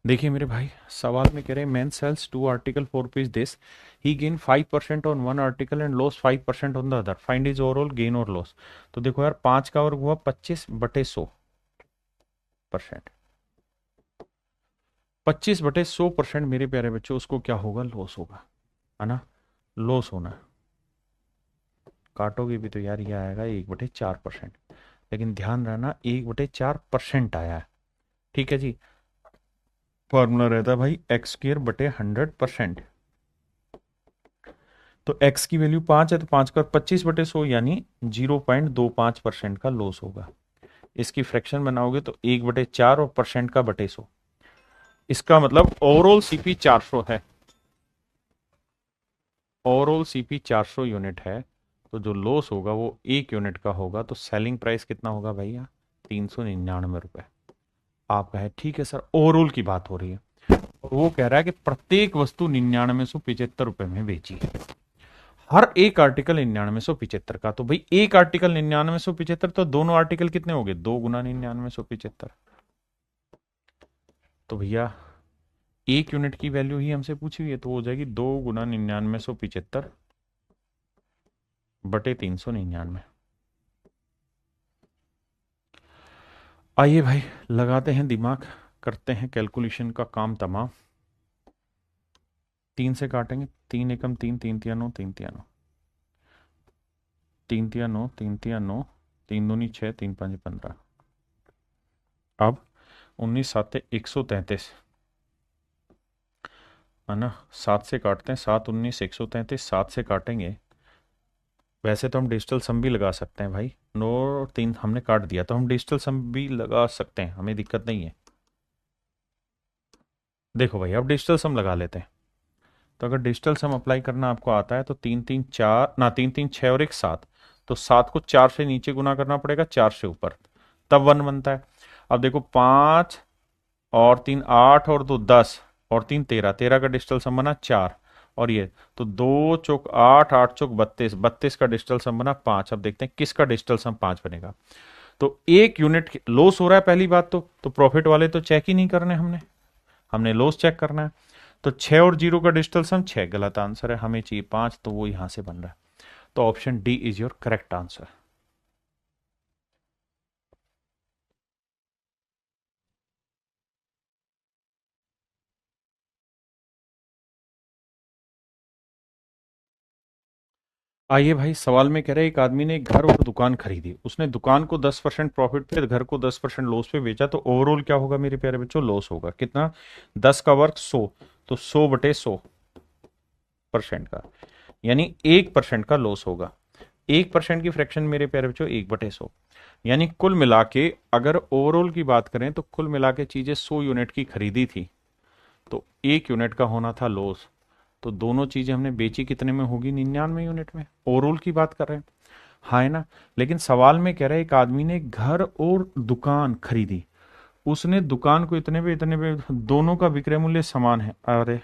देखिए मेरे भाई, सवाल में कह रहे हैं man sells two article for rupees this, he gain 5% on one article and loss 5% on the other, find is overall gain और लॉस। तो देखो यार, 5 का वर्ग हुआ 25/100%। 25/100% मेरे प्यारे बच्चों, उसको क्या होगा? लॉस होगा, है ना? लॉस होना है। काटोगे भी तो यार ये आएगा 1/4%, लेकिन ध्यान रहना 1/4% आया है। ठीक है जी। फॉर्मूला रहता है भाई x² बटे 100%। तो x की वैल्यू 5 है, तो 5 का 25/100 यानी 0.25% का लॉस होगा। इसकी फ्रैक्शन बनाओगे तो 1/4 और परसेंट का बटे 100। इसका मतलब ओवरऑल सीपी 400 है। ओवरऑल सीपी 400 यूनिट है, तो जो लॉस होगा वो 1 यूनिट का होगा। तो सेलिंग प्राइस कितना होगा भैया? 399 रुपए। आपका है ठीक है सर, ओवरऑल की बात हो रही है। और वो कह रहा है कि प्रत्येक वस्तु 9975 रुपए में बेची है। हर एक आर्टिकल 9975 का। तो भाई एक आर्टिकल 9975, तो दोनों आर्टिकल कितने हो गए? 2 गुना 9975। तो भैया 1 यूनिट की वैल्यू ही हमसे पूछी हुई है, तो हो जाएगी 2 गुना 9975 बटे 399। आइए भाई, लगाते हैं दिमाग, करते हैं कैलकुलेशन का काम तमाम। 3 से काटेंगे, 3 एकम 3, 3 तिया 9, 3 तिया 9, 3 तिया 9, 3 तिया 9, 3 दूनी 6, 3 5 15। अब 19 7 133, है ना? 7 से काटते हैं, 7 19 133, 7 से काटेंगे। वैसे तो हम डिजिटल सम भी लगा सकते हैं भाई, 9 और 3 हमने काट दिया, तो हम डिजिटल सम भी लगा सकते हैं, हमें दिक्कत नहीं है। देखो भाई, अब डिजिटल सम लगा लेते हैं। तो अगर डिजिटल सम अप्लाई करना आपको आता है, तो 3 3 4 ना, 3 3 6 और 1 7, तो 7 को 4 से नीचे गुना करना पड़ेगा, 4 से ऊपर, तब 1 बनता है। अब देखो, 5 और 3 8 और 2 10 और 3 13, 13 का डिजिटल सम बना 4। और ये तो 2 चौक 8, 8 चौक 32, 32 का डिजिटल सम बना 5। अब देखते हैं किसका डिजिटल सम 5 बनेगा। तो 1 यूनिट लॉस हो रहा है, पहली बात तो प्रॉफिट वाले तो चेक ही नहीं करने हमने, हमने लॉस चेक करना है। तो 6 और 0 का डिजिटल सम 6, गलत आंसर है, हमें चाहिए 5, तो वो यहां से बन रहा है। तो option D is your correct answer. आइए भाई, सवाल में कह रहे हैं एक आदमी ने एक घर और दुकान खरीदी, उसने दुकान को 10% प्रॉफिट पे, घर को 10% लॉस पे बेचा, तो ओवरऑल क्या होगा मेरे प्यारे बच्चों? लॉस होगा। कितना? 10 का वर्ग 100, तो 100/100% का, यानी 1% का लॉस होगा। 1% की फ्रैक्शन मेरे प्यारे बच्चों 1/100, यानी कुल मिला के अगर ओवरऑल की बात करें, तो कुल मिला के चीजें 100 यूनिट की खरीदी थी, तो 1 यूनिट का होना था लॉस। तो दोनों चीजें हमने बेची कितने में होगी? 99 यूनिट में। ओवरऑल की बात कर रहे हैं, हाँ है ना? लेकिन सवाल में कह रहा है एक आदमी ने घर और दुकान खरीदी, उसने दुकान को इतने पे, दोनों का विक्रय मूल्य समान है। अरे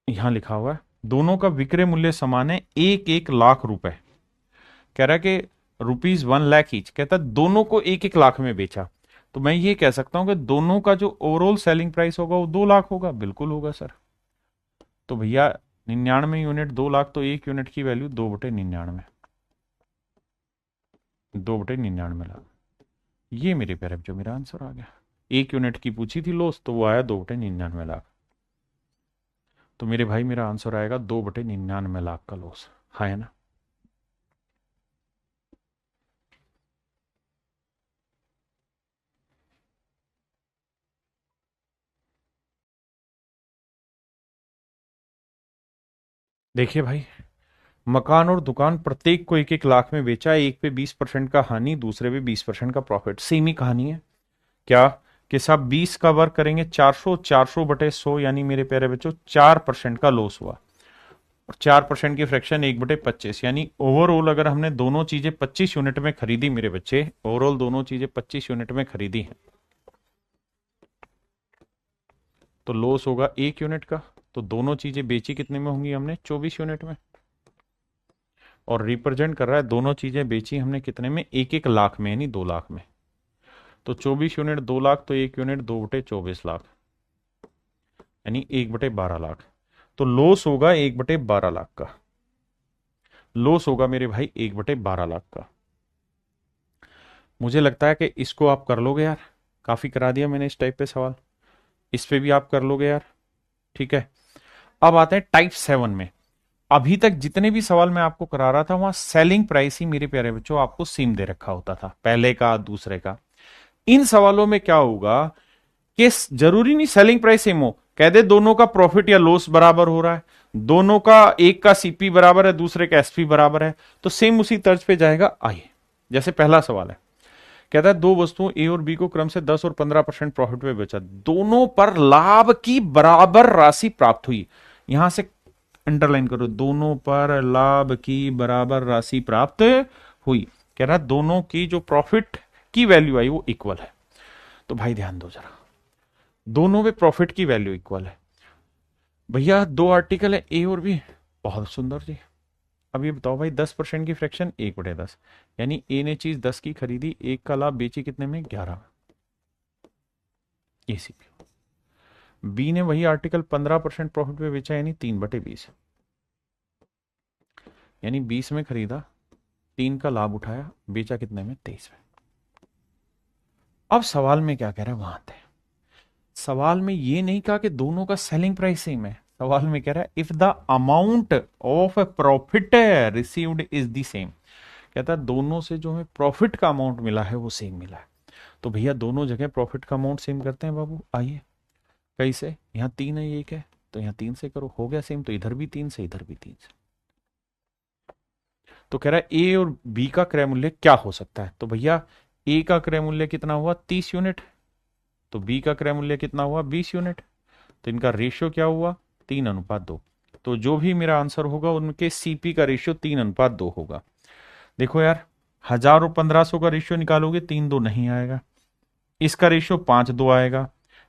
यहां लिखा हुआ है दोनों का विक्रय मूल्य समान है, 1 1 लाख रुपए। कह रहा है कि ₹1 लाख ईच, कहता है दोनों को 1 1 लाख में बेचा। तो मैं ये कह सकता हूं कि दोनों का जो ओवरऑल सेलिंग प्राइस होगा वो 2 लाख होगा। बिल्कुल होगा सर। तो भैया 99 यूनिट 2 लाख, तो 1 यूनिट की वैल्यू 2/99, 2/99 लाख। ये मेरे प्यारे जो मेरा आंसर आ गया। 1 यूनिट की पूछी थी लॉस, तो वो आया 2/99 लाख। तो मेरे भाई मेरा आंसर आएगा 2/99 लाख का लॉस, हाँ है ना? देखिए भाई, मकान और दुकान प्रत्येक को 1 1 लाख में बेचा है, एक पे 20% का हानि, दूसरे पे 20% का प्रॉफिट। सेम ही कहानी है क्या? कि साहब 20 का वर्ग करेंगे 400, 400/100, यानी मेरे प्यारे बच्चों 4% का लॉस हुआ। और 4% की फ्रैक्शन 1/25, यानी ओवरऑल अगर हमने दोनों चीजें 25 यूनिट में खरीदी मेरे बच्चे, ओवरऑल दोनों चीजें 25 यूनिट में खरीदी हैं, तो लॉस होगा 1 यूनिट का। तो दोनों चीजें बेची कितने में होंगी? हमने 24 यूनिट में। और रिप्रेजेंट कर रहा है दोनों चीजें बेची हमने कितने में? 1 1 लाख में, यानी 2 लाख में। तो 24 यूनिट 2 लाख, तो 1 यूनिट 2/24 लाख, यानी 1/12 लाख। तो लॉस होगा 1/12 लाख का, लॉस होगा मेरे भाई 1/12 लाख का। मुझे लगता है कि इसको आप कर लोगे यार, काफी करा दिया मैंने इस टाइप पे सवाल, इस पे भी आप कर लोगे यार। ठीक है, अब आते हैं टाइप 7 में। अभी तक जितने भी सवाल मैं आपको करा रहा था वहां सेलिंग प्राइस ही मेरे प्यारे बच्चों आपको सेम दे रखा होता था, पहले का दूसरे का। इन सवालों में क्या होगा कि जरूरी नहीं सेलिंग प्राइस सेम हो, कह दे दोनों का प्रॉफिट या लॉस बराबर हो रहा है, दोनों का, एक का सीपी बराबर है दूसरे का एसपी बराबर है, तो सेम उसी तर्ज पे जाएगा। आइए, जैसे पहला सवाल है, कहता है दो वस्तुओं ए और बी को क्रम से 10 और 15% प्रॉफिट पे बेचा, दोनों पर लाभ की बराबर राशि प्राप्त हुई। यहां से अंडरलाइन करो, दोनों पर लाभ की बराबर राशि प्राप्त हुई। कह रहा दोनों की जो प्रॉफिट की वैल्यू आई वो इक्वल है। तो भाई ध्यान दो जरा, दोनों में प्रॉफिट की वैल्यू इक्वल है। भैया दो आर्टिकल है ए और बी, बहुत सुंदर जी। अब ये बताओ भाई 10% की फ्रैक्शन 1/10, यानी ए ने चीज 10 की खरीदी, एक का लाभ बेची कितने में 11 में, एसीपी। बी ने वही आर्टिकल 15% प्रॉफिट पे बेचा, यानी 3/20, यानी 20 में खरीदा, 3 का लाभ उठाया, बेचा कितने में 23 में। अब सवाल में क्या कह रहा है वहां आते हैं। सवाल में ये नहीं कहा कि दोनों का सेलिंग प्राइस सेम है, सवाल में कह रहा है if the amount of profit received is the same. कहता है दोनों से जो हमें प्रॉफिट का अमाउंट मिला है वो सेम मिला है। तो भैया दोनों जगह प्रॉफिट का अमाउंट सेम करते हैं बाबू, आइए। कैसे, यहाँ 3 है, एक है, तो यहाँ 3 से करो, हो गया सेम, तो इधर भी 3 से, इधर भी 3 से। तो कह रहा है ए और बी का क्रय मूल्य क्या हो सकता है। तो भैया ए का क्रय मूल्य कितना हुआ 30 यूनिट, तो बी का क्रय मूल्य कितना हुआ 20 यूनिट, तो इनका रेशियो क्या हुआ 3:2। तो जो भी मेरा आंसर होगा उनके सीपी का रेशियो 3:2 होगा। देखो यार, 1000 और 1500 का रेशियो निकालोगे 3:2 नहीं आएगा, इसका रेशियो 5:2 आएगा,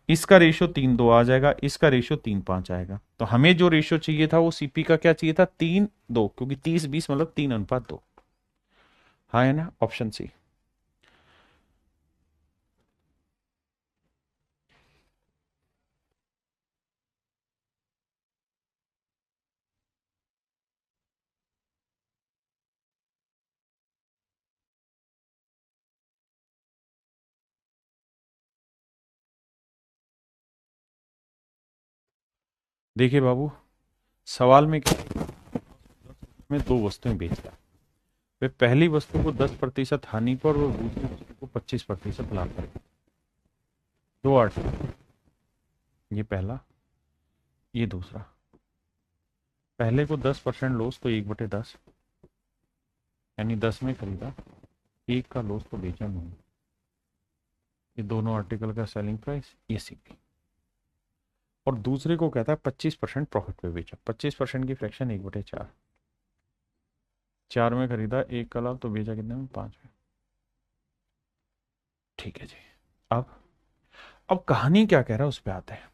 इसका रेशियो 3:2 आ जाएगा, इसका रेशियो 3:5 आएगा। तो हमें जो रेशियो चाहिए था वो सीपी का क्या चाहिए था 3:2, क्योंकि 30-20 मतलब 3:2। हाँ है ना, ऑप्शन सी। देखिए बाबू, सवाल में क्या, में दो वस्तुएं बेचता है, वे पहली वस्तु को 10% हानि पर और दूसरी वस्तु को 25% लाभ पर। दो आर्टिकल, ये पहला, ये दूसरा। पहले को 10% लॉस, तो 1/10, यानी 10 में खरीदा, एक का लॉस तो बेचा नहीं। ये दोनों आर्टिकल का सेलिंग प्राइस, ये सीपी। और दूसरे को कहता है 25% प्रॉफिट पे बेचा, 25% की फ्रैक्शन 1/4, 4 में खरीदा, एक का लाभ तो बेचा कितने में 5 में। ठीक है जी। अब कहानी क्या कह रहा है उस पर आते हैं।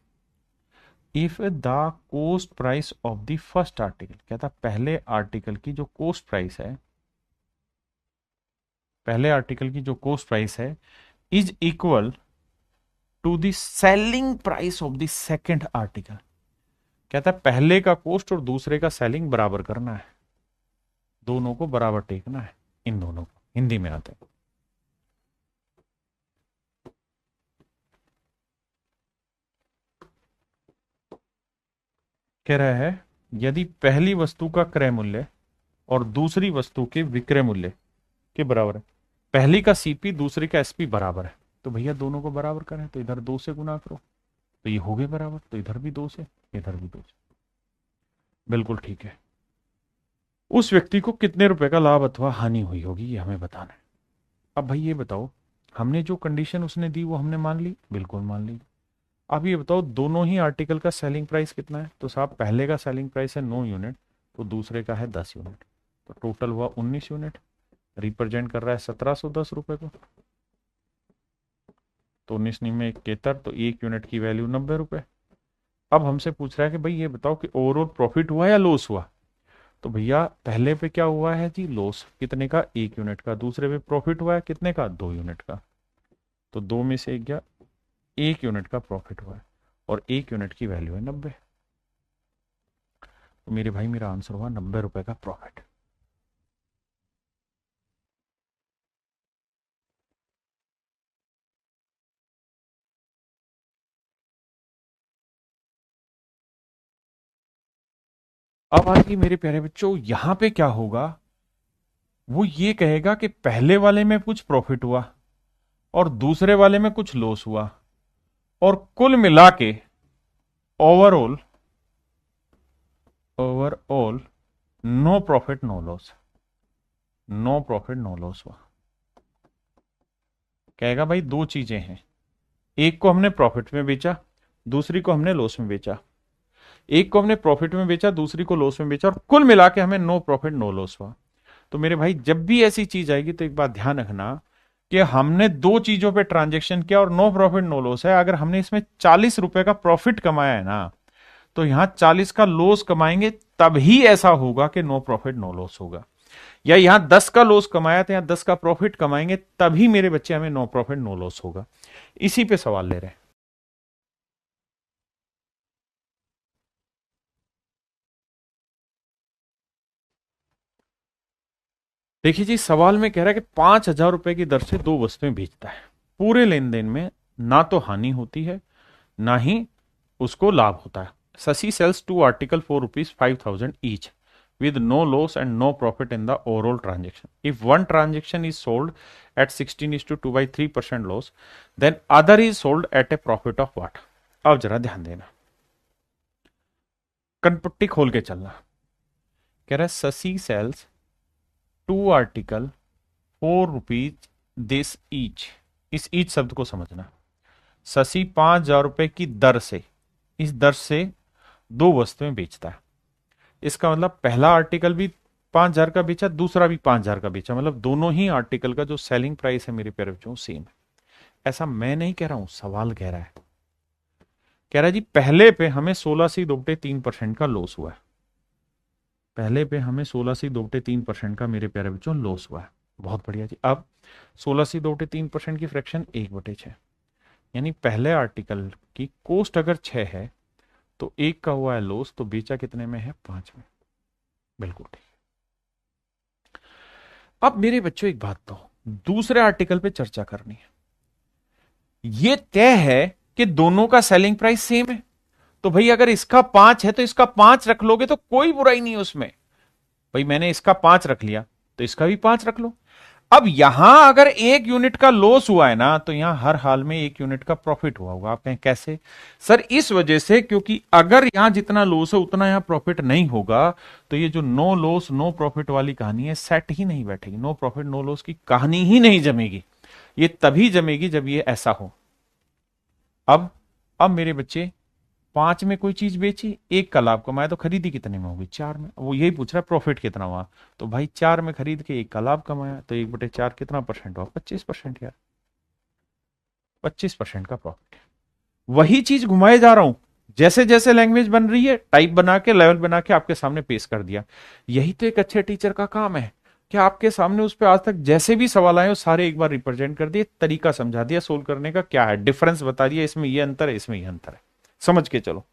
If the coast price of the first article, कहता पहले आर्टिकल की जो कोस्ट प्राइस है, पहले आर्टिकल की जो कोस्ट प्राइस है is equal to the selling price of the second article. कहता है पहले का कोस्ट और दूसरे का सेलिंग बराबर करना है, दोनों को बराबर टेकना है, इन दोनों को हिंदी में आते हैं। कह रहा है यदि पहली वस्तु का क्रय मूल्य और दूसरी वस्तु के विक्रय मूल्य के बराबर है, पहली का सीपी दूसरे का एसपी बराबर है, तो भैया दोनों को बराबर करें, तो इधर 2 से गुना करो, तो ये हो गए बराबर, तो इधर भी 2 से, इधर भी 2 से। बिल्कुल ठीक है। उस व्यक्ति को कितने रुपए का लाभ अथवा हानि हुई होगी ये हमें बताना है। अब भाई ये बताओ, हमने जो कंडीशन उसने दी वो हमने मान ली, बिल्कुल मान ली। अब ये बताओ दोनों ही आर्टिकल का सेलिंग प्राइस कितना है, तो साहब पहले का सेलिंग प्राइस है 9 यूनिट, तो दूसरे का है 10 यूनिट, तो टोटल हुआ 19 यूनिट, रिप्रेजेंट कर रहा है 1710 रुपए को। तो 19 में 71, तो 1 यूनिट की वैल्यू 90 रुपए। अब हमसे पूछ रहा है कि भाई ये बताओ कि ओवरऑल प्रॉफिट हुआ या लॉस हुआ। तो भैया पहले पे क्या हुआ है जी लॉस, कितने का 1 यूनिट का, दूसरे पे प्रॉफिट हुआ है कितने का 2 यूनिट का। तो 2 में से 1 गया, 1 यूनिट का प्रॉफिट हुआ है और 1 यूनिट की वैल्यू है 90। तो मेरे भाई मेरा आंसर हुआ 90 रुपए का प्रॉफिट। अब आगे मेरे प्यारे बच्चों, यहां पे क्या होगा, वो ये कहेगा कि पहले वाले में कुछ प्रॉफिट हुआ और दूसरे वाले में कुछ लॉस हुआ, और कुल मिला के overall overall no profit no loss, no profit no loss हुआ। कहेगा भाई दो चीजें हैं, एक को हमने प्रॉफिट में बेचा, दूसरी को हमने लॉस में बेचा। एक को हमने प्रॉफिट में बेचा, दूसरी को लॉस में बेचा, और कुल मिला के हमें नो प्रॉफिट नो लॉस हुआ। तो मेरे भाई जब भी ऐसी चीज आएगी तो एक बात ध्यान रखना कि हमने दो चीजों पे ट्रांजेक्शन किया और नो प्रॉफिट नो लॉस है। अगर हमने इसमें 40 रुपए का प्रॉफिट कमाया है ना, तो यहां 40 का लॉस कमाएंगे तभी ऐसा होगा कि नो प्रॉफिट नो लॉस होगा। या यहां 10 का लॉस कमाया तो यहां 10 का प्रॉफिट कमाएंगे तभी मेरे बच्चे हमें नो प्रॉफिट नो लॉस होगा। इसी पे सवाल ले रहे हैं। देखिए जी, सवाल में कह रहा है कि 5,000 रुपए की दर से दो वस्तुएं बेचता है, पूरे लेन देन में ना तो हानि होती है ना ही उसको लाभ होता है। Shashi sells two article for ₹5,000 each with no loss and no profit in the overall transaction. If one transaction is sold at 16:2/3% loss, then other is sold at a profit of what? अब जरा ध्यान देना, कनपट्टी खोल के चलना। कह रहा है Shashi sells two article ₹4 this each. इस ईच शब्द को समझना। शशि 5,000 रुपए की दर से, इस दर से दो वस्तुएं बेचता है। इसका मतलब पहला आर्टिकल भी 5,000 का बेचा, दूसरा भी 5,000 का बेचा, मतलब दोनों ही आर्टिकल का जो सेलिंग प्राइस है मेरे प्यारे बच्चों सेम है। ऐसा मैं नहीं कह रहा हूं, सवाल कह रहा है। कह रहा है जी पहले पे हमें 16.3% का लॉस हुआ है, पहले पे हमें 16.3% का मेरे प्यारे बच्चों लॉस हुआ है। बहुत बढ़िया जी। अब 16.3% की फ्रैक्शन 1/6, यानी पहले आर्टिकल की कॉस्ट अगर 6 है तो 1 का हुआ है लॉस, तो बेचा कितने में है? 5 में। बिल्कुल ठीक। अब मेरे बच्चों एक बात तो दूसरे आर्टिकल पे चर्चा करनी है। ये तय है कि दोनों का सेलिंग प्राइस सेम है, तो भाई अगर इसका 5 है तो इसका 5 रख लोगे तो कोई बुराई नहीं है उसमें। भाई मैंने इसका 5 रख लिया तो इसका भी 5 रख लो। अब यहां अगर 1 यूनिट का लॉस हुआ है ना, तो यहां हर हाल में 1 यूनिट का प्रॉफिट हुआ होगा। आप कहें कैसे? सर इस वजह से, क्योंकि अगर यहां जितना लॉस है उतना यहां प्रॉफिट नहीं होगा, तो ये जो नो लॉस नो प्रॉफिट वाली कहानी है सेट ही नहीं बैठेगी। नो प्रॉफिट नो लॉस की कहानी ही नहीं जमेगी। ये तभी जमेगी जब ये ऐसा हो। अब मेरे बच्चे 5 में कोई चीज बेची, 1 का लाभ कमाया, तो खरीदी कितने में होगी? 4 में। वो यही पूछ रहा है प्रॉफिट कितना हुआ, तो भाई 4 में खरीद के 1 का लाभ कमाया, तो 1/4 कितना परसेंट हुआ? 25% यार, 25% का प्रॉफिट। वही चीज घुमाए जा रहा हूं, जैसे जैसे लैंग्वेज बन रही है टाइप बना के लेवल बना के आपके सामने पेश कर दिया। यही तो एक अच्छे टीचर का काम है कि आपके सामने उस पर आज तक जैसे भी सवाल आए वो सारे एक बार रिप्रेजेंट कर दिए, तरीका समझा दिया, सोल्व करने का क्या है, डिफरेंस बता दिया, इसमें ये अंतर है, इसमें ये अंतर है, समझ के चलो।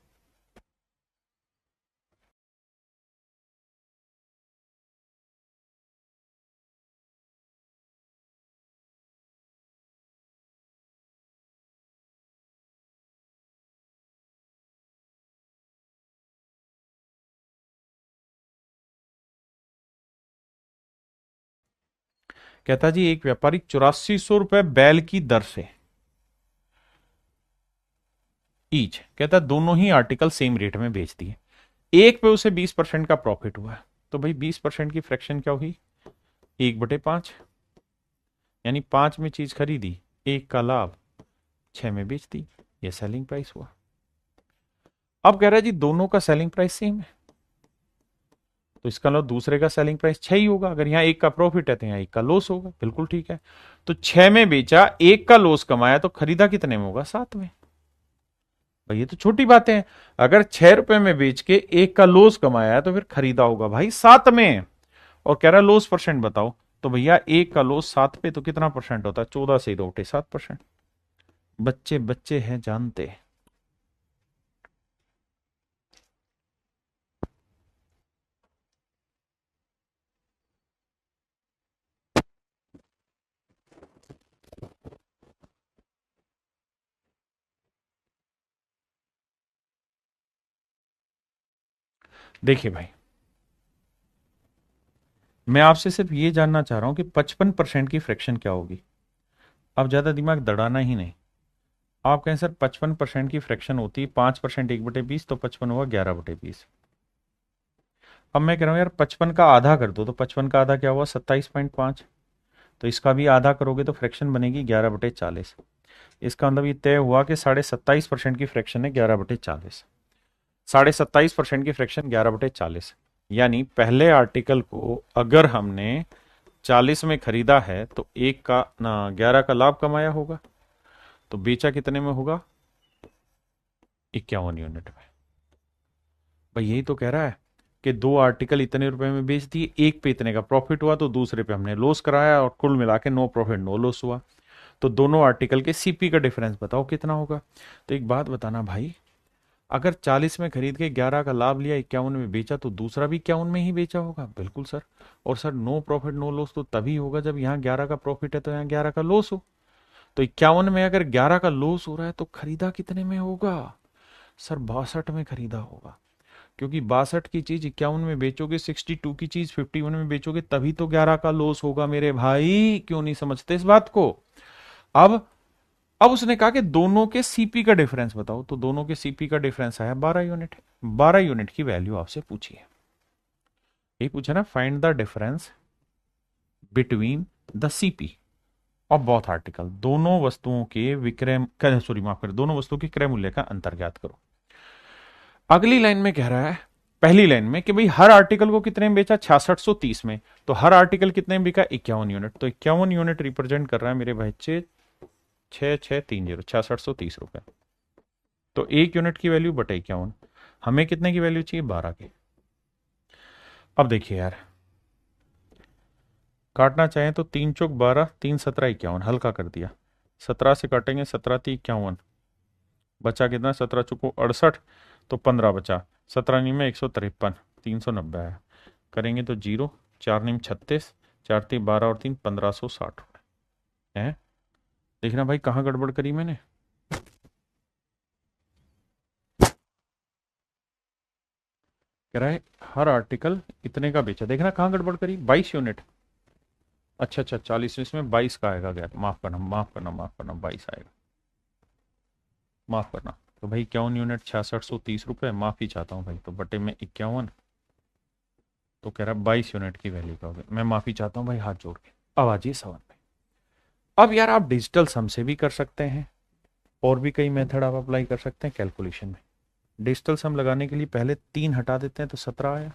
कहता जी एक व्यापारी 8400 रुपए बैल की दर से ईच, कहता दोनों ही आर्टिकल सेम रेट में बेच दिए, एक पे उसे 20% का प्रॉफिट हुआ है, तो भाई 20% की फ्रैक्शन क्या हुई? 1/5, यानी 5 में चीज खरीदी, 1 का लाभ, 6 में बेच दी, ये सेलिंग प्राइस हुआ। अब कह रहा है जी दोनों का सेलिंग प्राइस सेम है, तो इसका मतलब दूसरे का सेलिंग प्राइस 6 ही होगा। अगर यहाँ 1 का प्रॉफिट है तो यहाँ 1 का लॉस होगा। बिल्कुल ठीक है। तो 6 में बेचा, 1 का लॉस कमाया, तो खरीदा कितने में होगा? 7 में। भाई ये तो छोटी बातें हैं। अगर 6 रुपए में बेच के 1 का लॉस कमाया है तो फिर खरीदा होगा भाई 7 में। और कह रहा है लॉस परसेंट बताओ, तो भैया 1 का लॉस 7 पे तो कितना परसेंट होता है? 14 से 2 7%। बच्चे बच्चे हैं जानते। देखिए भाई, मैं आपसे सिर्फ ये जानना चाह रहा हूं कि 55% की फ्रैक्शन क्या होगी। अब ज्यादा दिमाग दड़ाना ही नहीं। आप कहें सर 55% की फ्रैक्शन होती है 5% 1/20, तो 55 हुआ 11/20। अब मैं कह रहा हूं यार 55 का आधा कर दो, तो 55 का आधा क्या हुआ 27.5। तो इसका भी आधा करोगे तो फ्रैक्शन बनेगी 11/40। इसका मतलब ये तय हुआ कि 27.5% की फ्रैक्शन है 11/40। 27.5% की फ्रैक्शन 11/40, यानी पहले आर्टिकल को अगर हमने 40 में खरीदा है तो एक का ना 11 का लाभ कमाया होगा, तो बेचा कितने में होगा 51 यूनिट में। भाई यही तो कह रहा है कि दो आर्टिकल इतने रुपए में बेच दिए, एक पे इतने का प्रॉफिट हुआ तो दूसरे पे हमने लॉस कराया, और कुल मिला के नो प्रॉफिट नो लॉस हुआ। तो दोनों आर्टिकल के सीपी का डिफरेंस बताओ कितना होगा। तो एक बात बताना भाई, अगर 40 में खरीद के 11 का लाभ लिया, 51 में बेचा, तो दूसरा भी 51 में ही बेचा होगा। बिल्कुल सर। और sir no profit no loss तो तभी होगा जब यहाँ 11 का प्रॉफिट है तो यहाँ 11 का लॉस हो। तो 51 में अगर 11 का लॉस हो रहा है तो खरीदा कितने में होगा सर, 62 में खरीदा होगा। क्योंकि 62 की चीज 51 में बेचोगे, 62 की चीज 51 में बेचोगे, तभी तो 11 का लॉस होगा मेरे भाई। क्यों नहीं समझते इस बात को। अब अब उसने कहा कि दोनों के सीपी का डिफरेंस बताओ, तो दोनों के सीपी का डिफरेंस आया 12 यूनिट। 12 यूनिट की वैल्यू आपसे पूछी है, यही पूछा ना, find the difference between the CP of both article. दोनों वस्तुओं के विक्रय, सॉरी माफ करें, दोनों वस्तुओं के क्रय मूल्य का अंतर ज्ञात करो। अगली लाइन में कह रहा है, पहली लाइन में, कि भाई हर आर्टिकल को कितने में बेचा 6630 में, तो हर आर्टिकल कितने में बिका 51 यूनिट। तो 51 यूनिट रिप्रेजेंट कर रहा है मेरे बच्चे 6630, 6630 रुपए। तो एक यूनिट की वैल्यू बटे 51, हमें कितने की वैल्यू चाहिए 12 की। अब देखिए यार, काटना चाहें तो 3 चौक 12, 3 17 51, हल्का कर दिया। 17 से काटेंगे, 17 3 51, बचा कितना 17 चौको 68, तो 15 बचा। 17 नी में 153, 390 आया। करेंगे तो 0, 4 नीम 36, 4 3 12 और 3 1560 रुपए है। देखना भाई कहाँ गड़बड़ करी मैंने। कह रहा है हर आर्टिकल इतने का बेचा, देखना कहाँ गड़बड़ करी, 22 यूनिट। अच्छा अच्छा, 40, इसमें 22 का आएगा, गैर माफ करना माफ करना माफ करना, 22 आएगा, माफ करना। तो भाई 51 यूनिट 6630 रुपए, माफी चाहता हूँ भाई, तो बटे में 51, तो कह रहा है 22 यूनिट की वैल्यू का होगा। मैं माफी चाहता हूँ भाई हाथ जोड़ के। अब आ जाइए सवाल में। अब यार आप डिजिटल सम से भी कर सकते हैं, और भी कई मेथड आप अप्लाई कर सकते हैं कैलकुलेशन में। डिजिटल सम लगाने के लिए पहले 3 हटा देते हैं तो 17 आया।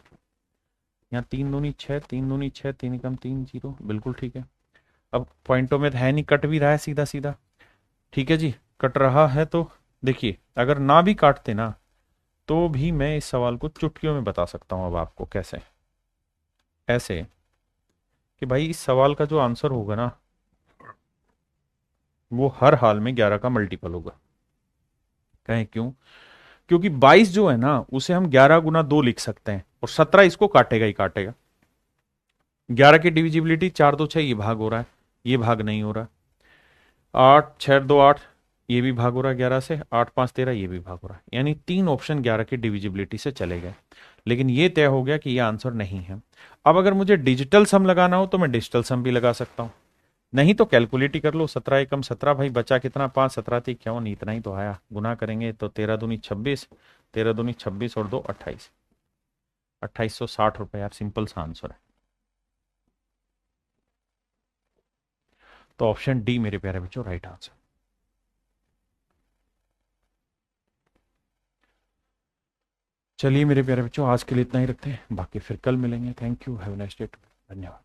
यहाँ 3 दूनी 6, 3 दूनी 6, 3 कम 3 0, बिल्कुल ठीक है। अब पॉइंटों में है नहीं, कट भी रहा है सीधा सीधा, ठीक है जी, कट रहा है। तो देखिए अगर ना भी काटते ना, तो भी मैं इस सवाल को चुटकियों में बता सकता हूं। अब आपको कैसे, ऐसे कि भाई इस सवाल का जो आंसर होगा ना, वो हर हाल में 11 का मल्टीपल होगा। कहें क्यों? क्योंकि 22 जो है ना, उसे हम 11 × 2 लिख सकते हैं, और 17 इसको काटेगा ही काटेगा। 11 की डिविजिबिलिटी 4 2 6, ये भाग हो रहा है, ये भाग नहीं हो रहा। 8 6 2 8, ये भी भाग हो रहा है 11 से। 8 5 13, ये भी भाग हो रहा है। यानी 3 ऑप्शन 11 की डिविजिबिलिटी से चले गए, लेकिन ये तय हो गया कि ये आंसर नहीं है। अब अगर मुझे डिजिटल सम लगाना हो तो मैं डिजिटल सम भी लगा सकता हूं, नहीं तो कैलकुलेट ही कर लो। 17 एकम 17, भाई बचा कितना 5, 17 थी क्यों नहीं, इतना ही तो आया। गुना करेंगे तो 13 दूनी 26, 13 दूनी 26 और 2 28, 2860 रुपए यार, सिंपल सा आंसर है। तो ऑप्शन डी मेरे प्यारे बच्चों राइट आंसर। चलिए मेरे प्यारे बच्चों, आज के लिए इतना ही रखते हैं, बाकी फिर कल मिलेंगे। Thank you, have a nice day, धन्यवाद।